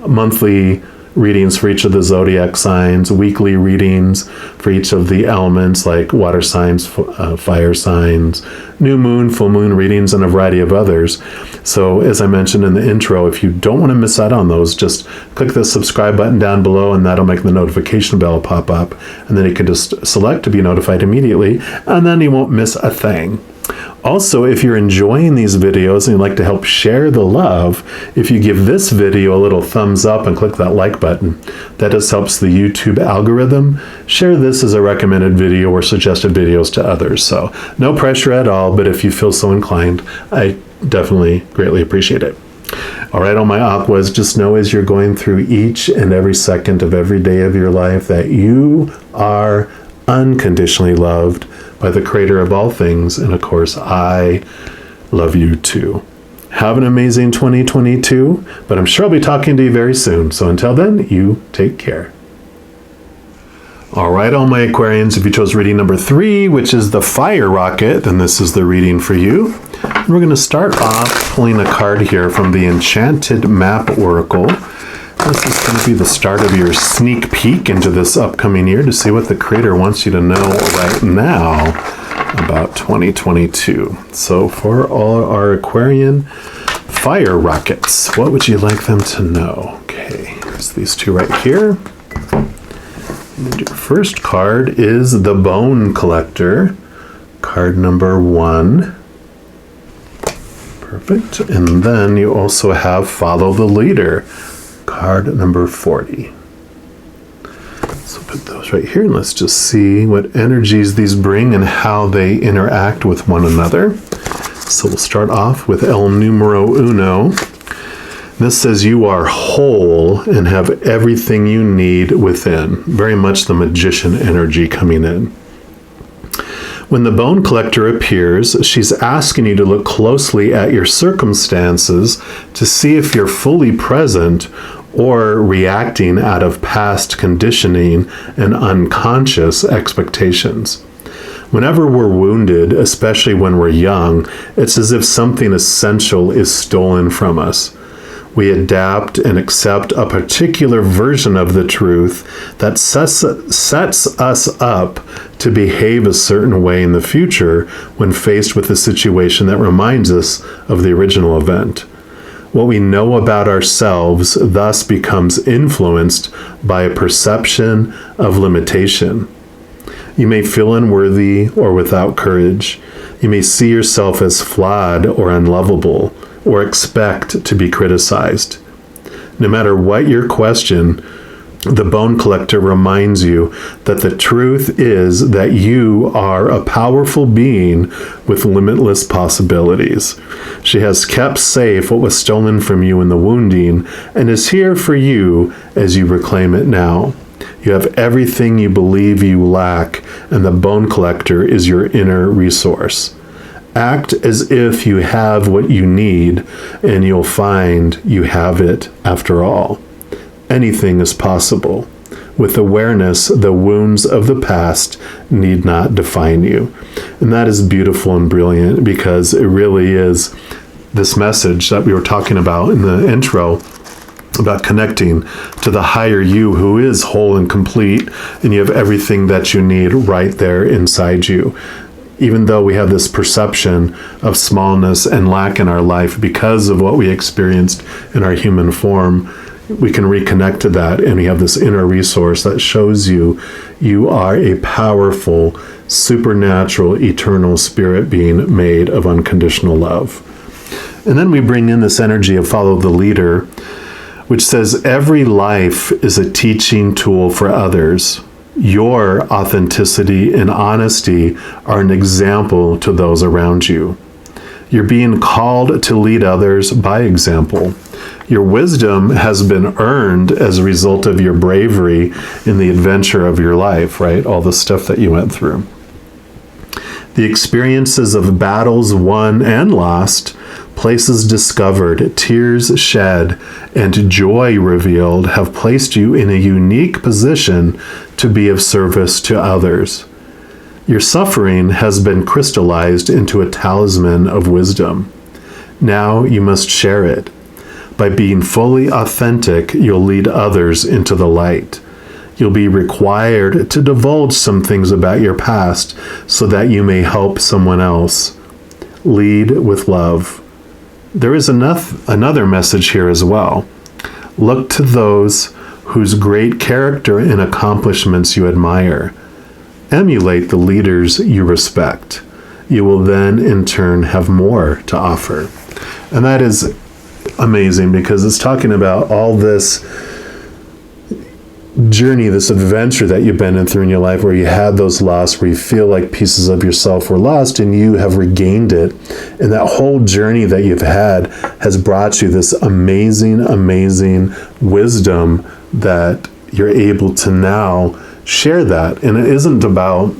Speaker 1: monthly readings for each of the zodiac signs, weekly readings for each of the elements like water signs, fire signs, new moon, full moon readings, and a variety of others. So as I mentioned in the intro, if you don't want to miss out on those, just click the subscribe button down below and that'll make the notification bell pop up. And then you can just select to be notified immediately, and then you won't miss a thing. Also, if you're enjoying these videos and you'd like to help share the love, if you give this video a little thumbs up and click that like button, that just helps the YouTube algorithm share this as a recommended video or suggested videos to others. So no pressure at all, but if you feel so inclined, I definitely greatly appreciate it. All right, all my Aquas, just know as you're going through each and every second of every day of your life that you are unconditionally loved by the creator of all things. And of course, I love you too. Have an amazing 2022, but I'm sure I'll be talking to you very soon. So until then, you take care. All right, all my Aquarians, if you chose reading number 3, which is the fire rocket, then this is the reading for you. And we're going to start off pulling a card here from the Enchanted Map Oracle. This is going to be the start of your sneak peek into this upcoming year to see what the creator wants you to know right now about 2022. So for all our Aquarian fire rockets, what would you like them to know? Okay, there's these two right here. And your first card is the Bone Collector, card number 1. Perfect. And then you also have Follow the Leader, card number 40. So put those right here and let's just see what energies these bring and how they interact with one another. So we'll start off with El Numero Uno. This says you are whole and have everything you need within. Very much the magician energy coming in. When the Bone Collector appears, she's asking you to look closely at your circumstances to see if you're fully present or reacting out of past conditioning and unconscious expectations. Whenever we're wounded, especially when we're young, it's as if something essential is stolen from us. We adapt and accept a particular version of the truth that sets us up to behave a certain way in the future when faced with a situation that reminds us of the original event. What we know about ourselves thus becomes influenced by a perception of limitation. You may feel unworthy or without courage. You may see yourself as flawed or unlovable, or expect to be criticized. No matter what your question, the Bone Collector reminds you that the truth is that you are a powerful being with limitless possibilities. She has kept safe what was stolen from you in the wounding and is here for you as you reclaim it now. You have everything you believe you lack, and the Bone Collector is your inner resource. Act as if you have what you need, and you'll find you have it after all. Anything is possible. With awareness, the wounds of the past need not define you. And that is beautiful and brilliant because it really is this message that we were talking about in the intro about connecting to the higher you who is whole and complete, and you have everything that you need right there inside you. Even though we have this perception of smallness and lack in our life because of what we experienced in our human form, we can reconnect to that, and we have this inner resource that shows you are a powerful, supernatural, eternal spirit being made of unconditional love. And then we bring in this energy of follow the leader, which says every life is a teaching tool for others. Your authenticity and honesty are an example to those around you. You're being called to lead others by example. Your wisdom has been earned as a result of your bravery in the adventure of your life, right? All the stuff that you went through. The experiences of battles won and lost, places discovered, tears shed, and joy revealed have placed you in a unique position to be of service to others. Your suffering has been crystallized into a talisman of wisdom. Now you must share it. By being fully authentic, you'll lead others into the light. You'll be required to divulge some things about your past so that you may help someone else. Lead with love. There is another message here as well. Look to those whose great character and accomplishments you admire. Emulate the leaders you respect. You will then, in turn, have more to offer. And that is amazing because it's talking about all this journey, this adventure that you've been through in your life where you had those loss, where you feel like pieces of yourself were lost and you have regained it. And that whole journey that you've had has brought you this amazing, amazing wisdom that you're able to now share that. And it isn't about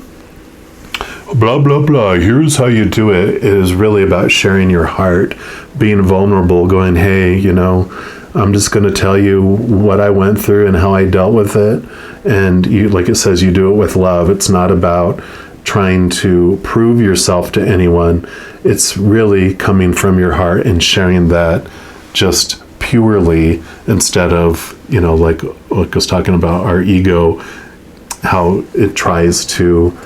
Speaker 1: blah, blah, blah, here's how you do it. It is really about sharing your heart, being vulnerable, going, hey, I'm just going to tell you what I went through and how I dealt with it. And you, like it says, you do it with love. It's not about trying to prove yourself to anyone. It's really coming from your heart and sharing that just purely, instead of, like I was talking about our ego, how it tries to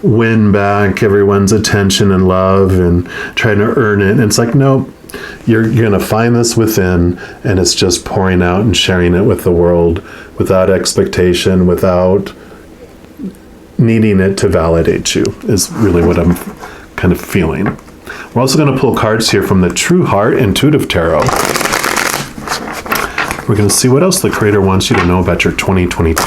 Speaker 1: win back everyone's attention and love and trying to earn it. And it's like, nope. You're going to find this within, and it's just pouring out and sharing it with the world without expectation, without needing it to validate you, is really what I'm kind of feeling. We're also going to pull cards here from the True Heart Intuitive Tarot. We're going to see what else the Creator wants you to know about your 2022.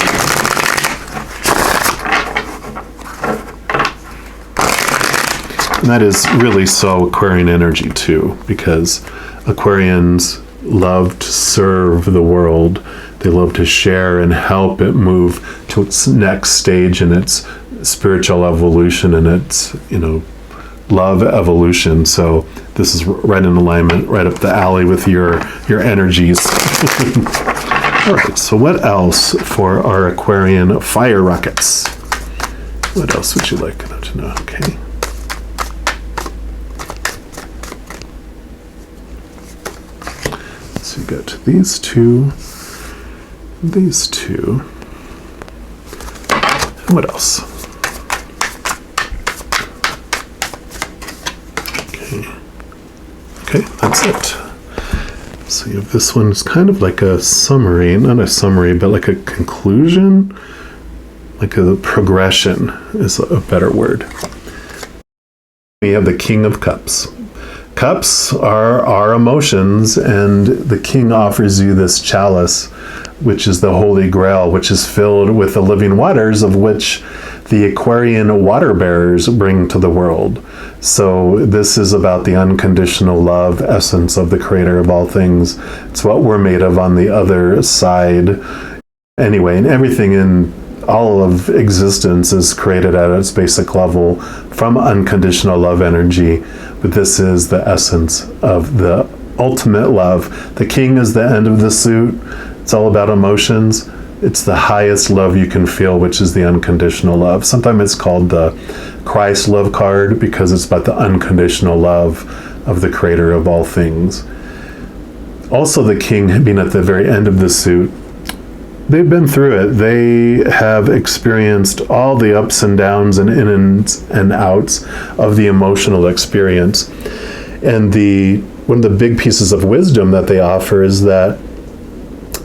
Speaker 1: And that is really so Aquarian energy too, because Aquarians love to serve the world. They love to share and help it move to its next stage in its spiritual evolution and its, love evolution. So this is right in alignment, right up the alley with your energies. All right, so what else for our Aquarian fire rockets? What else would you like to know? Okay. So you got these two. And what else? Okay, that's it. So you have this one. It's kind of like a summary, not a summary, but like a conclusion, like a progression is a better word. We have the King of Cups. Cups are our emotions, and the King offers you this chalice, which is the Holy Grail, which is filled with the living waters of which the Aquarian water bearers bring to the world. So this is about the unconditional love essence of the Creator of all things. It's what we're made of on the other side. Anyway, and everything in all of existence is created at its basic level from unconditional love energy, but this is the essence of the ultimate love. The King is the end of the suit. It's all about emotions. It's the highest love you can feel, which is the unconditional love. Sometimes it's called the Christ love card because it's about the unconditional love of the Creator of all things. Also, the King being at the very end of the suit, they've been through it. They have experienced all the ups and downs and ins and outs of the emotional experience. And one of the big pieces of wisdom that they offer is that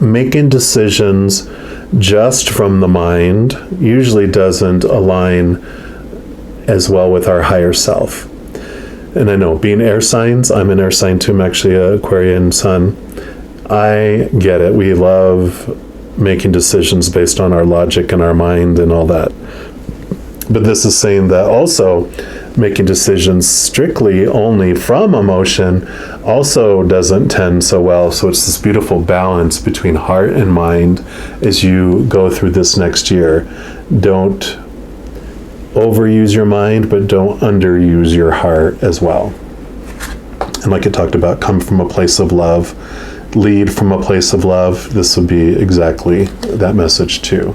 Speaker 1: making decisions just from the mind usually doesn't align as well with our higher self. And I know, being air signs, I'm an air sign too. I'm actually an Aquarian sun. I get it. We love making decisions based on our logic and our mind and all that. But this is saying that also making decisions strictly only from emotion also doesn't tend so well. So it's this beautiful balance between heart and mind as you go through this next year. Don't overuse your mind, but don't underuse your heart as well. And like I talked about, come from a place of love, lead from a place of love. This would be exactly that message too.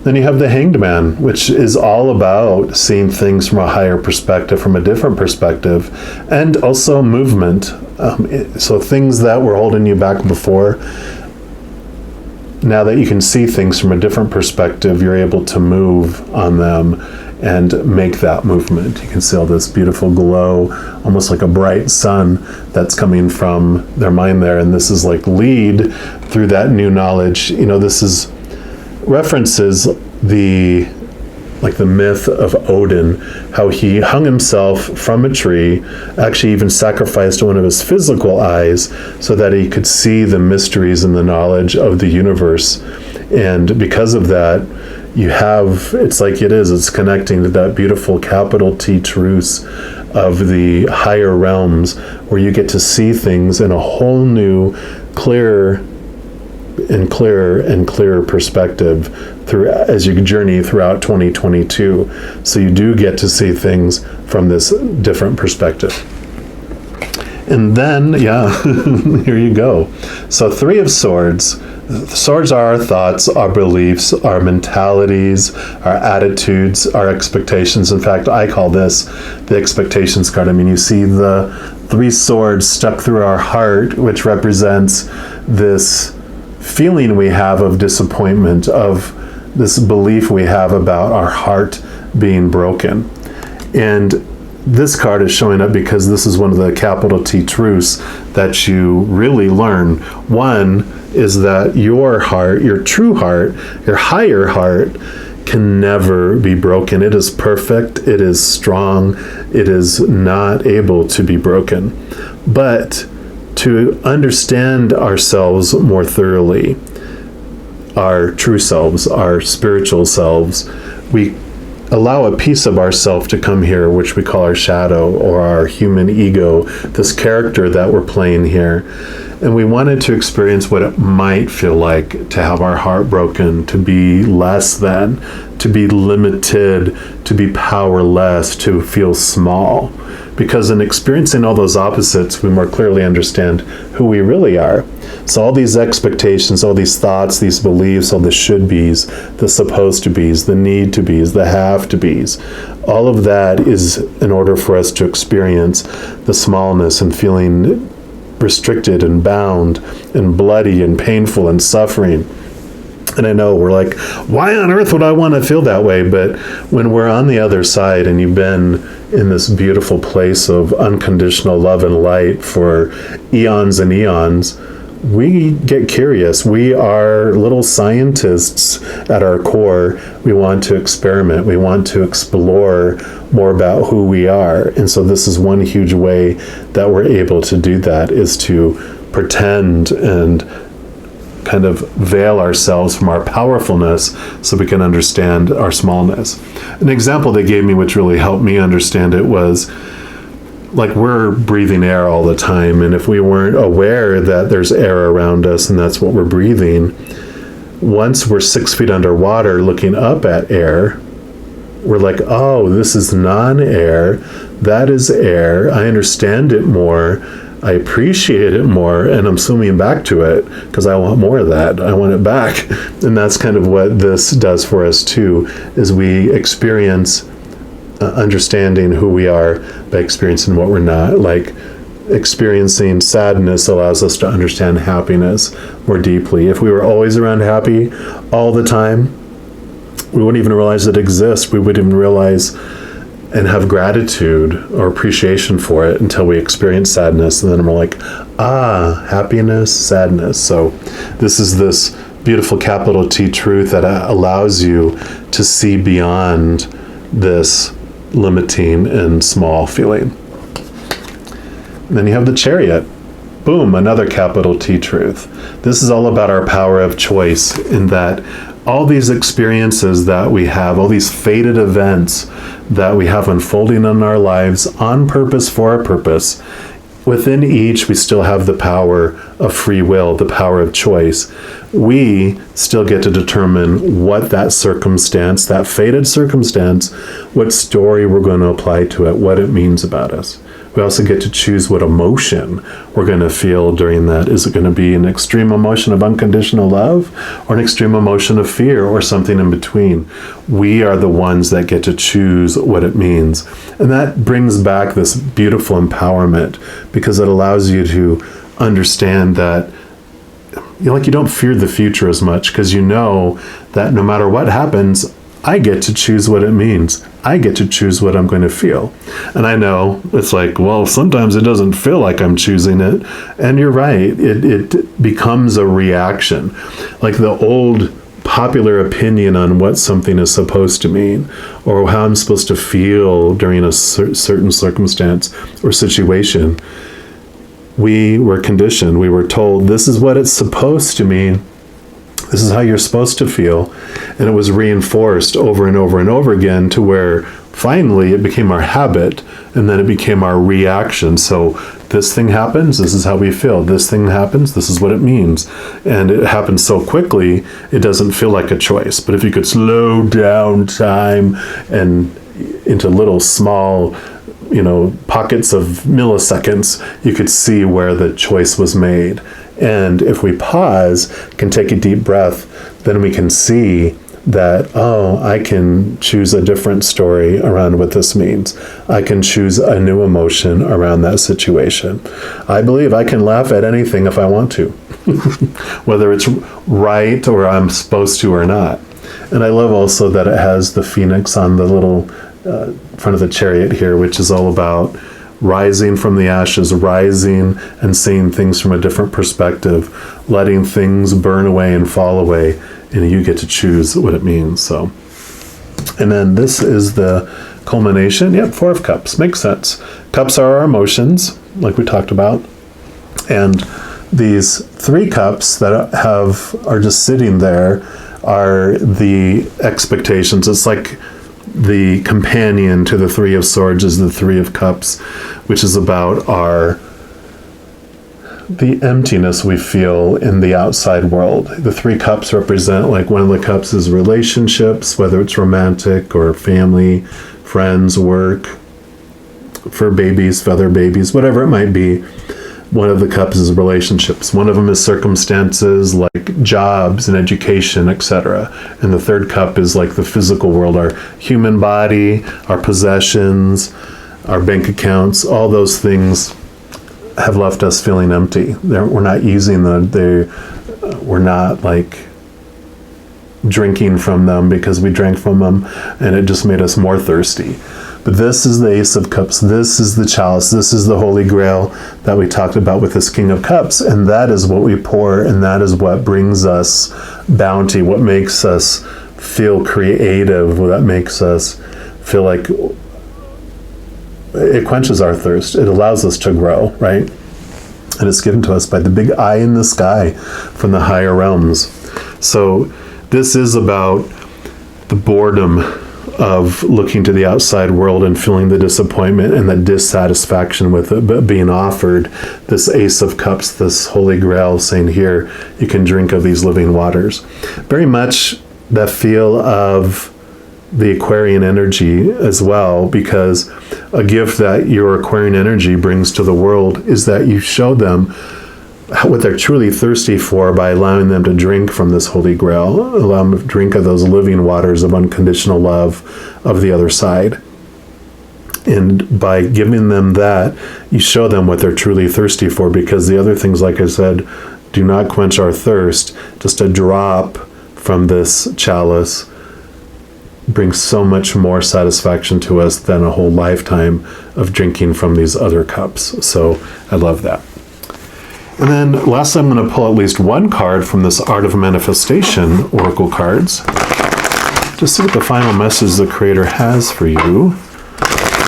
Speaker 1: Then you have the Hanged Man, which is all about seeing things from a higher perspective, from a different perspective, and also movement. So things that were holding you back before, now that you can see things from a different perspective, you're able to move on them and make that movement. You can see all this beautiful glow, almost like a bright sun that's coming from their mind there. And this is like lead through that new knowledge. This is references the myth of Odin, how he hung himself from a tree, actually even sacrificed one of his physical eyes so that he could see the mysteries and the knowledge of the universe. And because of that, it's connecting to that beautiful capital T truths of the higher realms, where you get to see things in a whole new, clearer and clearer perspective as you journey throughout 2022. So you do get to see things from this different perspective. And then, here you go. So 3 of Swords. Swords are our thoughts, our beliefs, our mentalities, our attitudes, our expectations. In fact, I call this the expectations card. You see the 3 swords stuck through our heart, which represents this feeling we have of disappointment, of this belief we have about our heart being broken. And this card is showing up because this is one of the capital T truths that you really learn. One is that your heart, your true heart, your higher heart, can never be broken. It is perfect. It is strong. It is not able to be broken. But to understand ourselves more thoroughly, our true selves, our spiritual selves, we allow a piece of ourself to come here, which we call our shadow or our human ego, this character that we're playing here. And we wanted to experience what it might feel like to have our heart broken, to be less than, to be limited, to be powerless, to feel small. Because in experiencing all those opposites, we more clearly understand who we really are. So all these expectations, all these thoughts, these beliefs, all the should be's, the supposed to be's, the need to be's, the have to be's, all of that is in order for us to experience the smallness and feeling restricted and bound and bloody and painful and suffering. And I know we're like, why on earth would I want to feel that way? But when we're on the other side and you've been in this beautiful place of unconditional love and light for eons and eons, we get curious. We are little scientists at our core. We want to experiment. We want to explore more about who we are. And so this is one huge way that we're able to do that, is to pretend and kind of veil ourselves from our powerfulness so we can understand our smallness. An example they gave me which really helped me understand it was, like, we're breathing air all the time, and if we weren't aware that there's air around us and that's what we're breathing, once we're 6 feet underwater looking up at air, we're like, oh, this is non-air, that is air, I understand it more, I appreciate it more, and I'm swimming back to it because I want more of that. I want it back. And that's kind of what this does for us too, is we experience understanding who we are by experiencing what we're not. Like, experiencing sadness allows us to understand happiness more deeply. If we were always around happy all the time, we wouldn't even realize it exists. We wouldn't even realize and have gratitude or appreciation for it until we experience sadness. And then we're like, happiness, sadness. So this is this beautiful capital T truth that allows you to see beyond this limiting and small feeling. And then you have the Chariot. Boom, another capital T truth. This is all about our power of choice, in that all these experiences that we have, all these fated events that we have unfolding in our lives on purpose for a purpose, within each we still have the power of free will, the power of choice. We still get to determine what that circumstance, that fated circumstance, what story we're going to apply to it, what it means about us. We also get to choose what emotion we're going to feel during that. Is it going to be an extreme emotion of unconditional love, or an extreme emotion of fear, or something in between? We are the ones that get to choose what it means. And that brings back this beautiful empowerment, because it allows you to understand that you don't fear the future as much, because you know that no matter what happens, I get to choose what it means. I get to choose what I'm going to feel. And I know it's like, well, sometimes it doesn't feel like I'm choosing it. And you're right. It becomes a reaction. Like the old popular opinion on what something is supposed to mean, or how I'm supposed to feel during a certain circumstance or situation. We were conditioned. We were told this is what it's supposed to mean. This is how you're supposed to feel. And it was reinforced over and over and over again, to where finally it became our habit, and then it became our reaction. So this thing happens, this is how we feel. This thing happens, this is what it means. And it happens so quickly, it doesn't feel like a choice. But if you could slow down time and into little small, pockets of milliseconds, you could see where the choice was made. And if we pause, can take a deep breath, then we can see that, I can choose a different story around what this means. I can choose a new emotion around that situation. I believe I can laugh at anything if I want to, whether it's right or I'm supposed to or not. And I love also that it has the phoenix on the little front of the chariot here, which is all about rising from the ashes, rising and seeing things from a different perspective, letting things burn away and fall away, and you get to choose what it means. So, and then this is the culmination. Yep, Four of Cups. Makes sense. Cups are our emotions, like we talked about. And these three cups that are just sitting there are the expectations. It's like the companion to the Three of Swords is the Three of Cups, which is about the emptiness we feel in the outside world. The three cups represent, like, one of the cups is relationships, whether it's romantic or family, friends, work, fur babies, feather babies, whatever it might be. One of the cups is relationships. One of them is circumstances like jobs and education, etc. And the third cup is like the physical world, our human body, our possessions, our bank accounts. All those things have left us feeling empty. We're not using them. We're not like drinking from them because we drank from them and it just made us more thirsty. But this is the Ace of Cups. This is the chalice. This is the Holy Grail that we talked about with this King of Cups. And that is what we pour, and that is what brings us bounty, what makes us feel creative, what makes us feel like it quenches our thirst. It allows us to grow, right? And it's given to us by the big eye in the sky from the higher realms. So this is about the boredom of looking to the outside world and feeling the disappointment and the dissatisfaction with it, but being offered this Ace of Cups, this Holy Grail, saying, here, you can drink of these living waters. Very much that feel of the Aquarian energy as well, because a gift that your Aquarian energy brings to the world is that you show them what they're truly thirsty for by allowing them to drink from this Holy Grail, allow them to drink of those living waters of unconditional love of the other side. And by giving them that, you show them what they're truly thirsty for, because the other things, like I said, do not quench our thirst. Just a drop from this chalice brings so much more satisfaction to us than a whole lifetime of drinking from these other cups. So I love that. And then lastly, I'm going to pull at least one card from this Art of Manifestation Oracle cards. Just see what the final message the Creator has for you.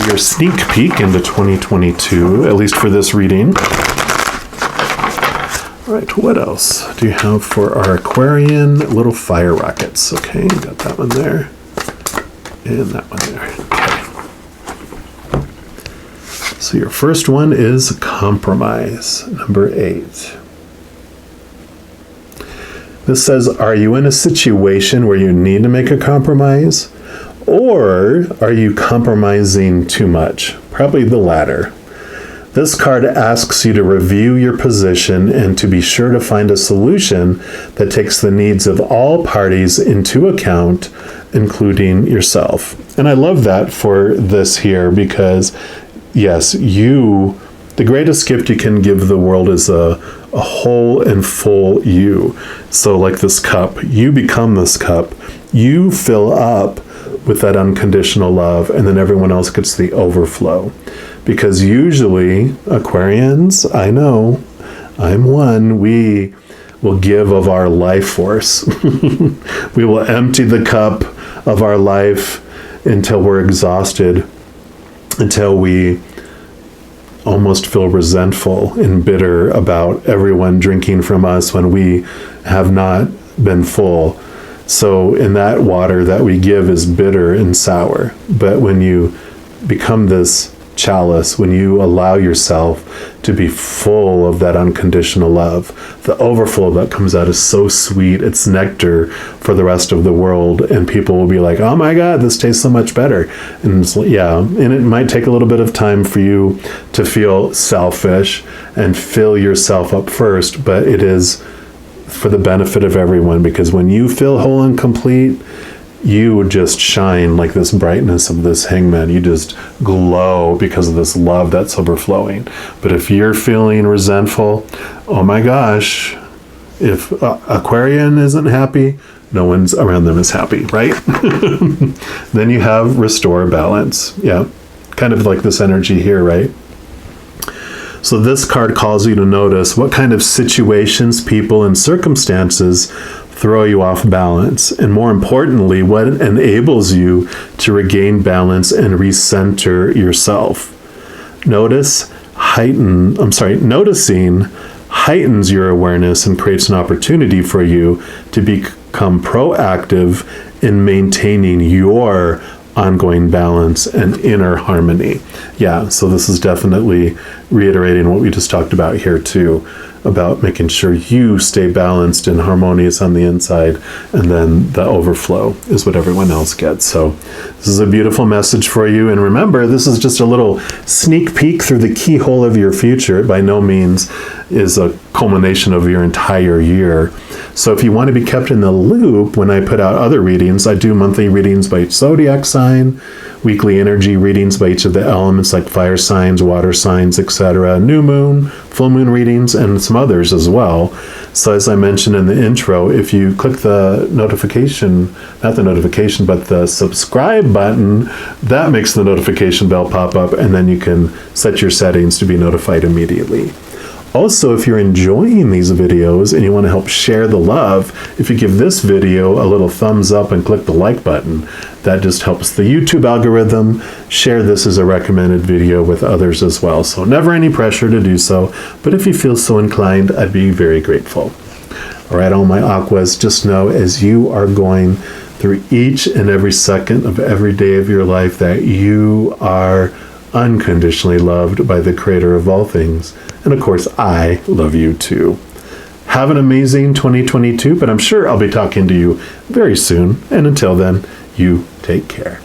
Speaker 1: Your sneak peek into 2022, at least for this reading. All right, what else do you have for our Aquarian little fire rockets? Okay, got that one there. And that one there. Okay. So your first one is compromise, number 8. This says, are you in a situation where you need to make a compromise? Or are you compromising too much? Probably the latter. This card asks you to review your position and to be sure to find a solution that takes the needs of all parties into account, including yourself. And I love that for this here because, yes, the greatest gift you can give the world is a whole and full you. So like this cup, you become this cup. You fill up with that unconditional love, and then everyone else gets the overflow. Because usually, Aquarians, I know, I'm one, we will give of our life force. We will empty the cup of our life until we're exhausted, until we almost feel resentful and bitter about everyone drinking from us when we have not been full. So in that water that we give is bitter and sour. But when you become this chalice, when you allow yourself to be full of that unconditional love, the overflow that comes out is so sweet. It's nectar for the rest of the world, and people will be like, oh my God, this tastes so much better. And and it might take a little bit of time for you to feel selfish and fill yourself up first, but it is for the benefit of everyone, because when you feel whole and complete, you just shine like this brightness of this hangman. You just glow because of this love that's overflowing. But if you're feeling resentful, oh my gosh, if Aquarian isn't happy, no one's around them is happy, right? Then you have restore balance. Yeah, kind of like this energy here, right? So this card calls you to notice what kind of situations, people, and circumstances throw you off balance, and more importantly, what enables you to regain balance and recenter yourself. Noticing heightens your awareness and creates an opportunity for you to become proactive in maintaining your ongoing balance and inner harmony. Yeah, so this is definitely reiterating what we just talked about here too, about making sure you stay balanced and harmonious on the inside, and then the overflow is what everyone else gets. So this is a beautiful message for you. And remember, this is just a little sneak peek through the keyhole of your future. It by no means is a culmination of your entire year. So if you want to be kept in the loop when I put out other readings, I do monthly readings by each zodiac sign, weekly energy readings by each of the elements like fire signs, water signs, etc., new moon, full moon readings, and some others as well. So as I mentioned in the intro, if you click the notification, not the notification, but the subscribe button, that makes the notification bell pop up, and then you can set your settings to be notified immediately. Also, if you're enjoying these videos and you want to help share the love, if you give this video a little thumbs up and click the like button, that just helps the YouTube algorithm share this as a recommended video with others as well. So never any pressure to do so, but if you feel so inclined, I'd be very grateful. All right, all my Aquas, just know as you are going through each and every second of every day of your life that you are unconditionally loved by the Creator of all things. And of course, I love you too. Have an amazing 2022, but I'm sure I'll be talking to you very soon. And until then, you take care.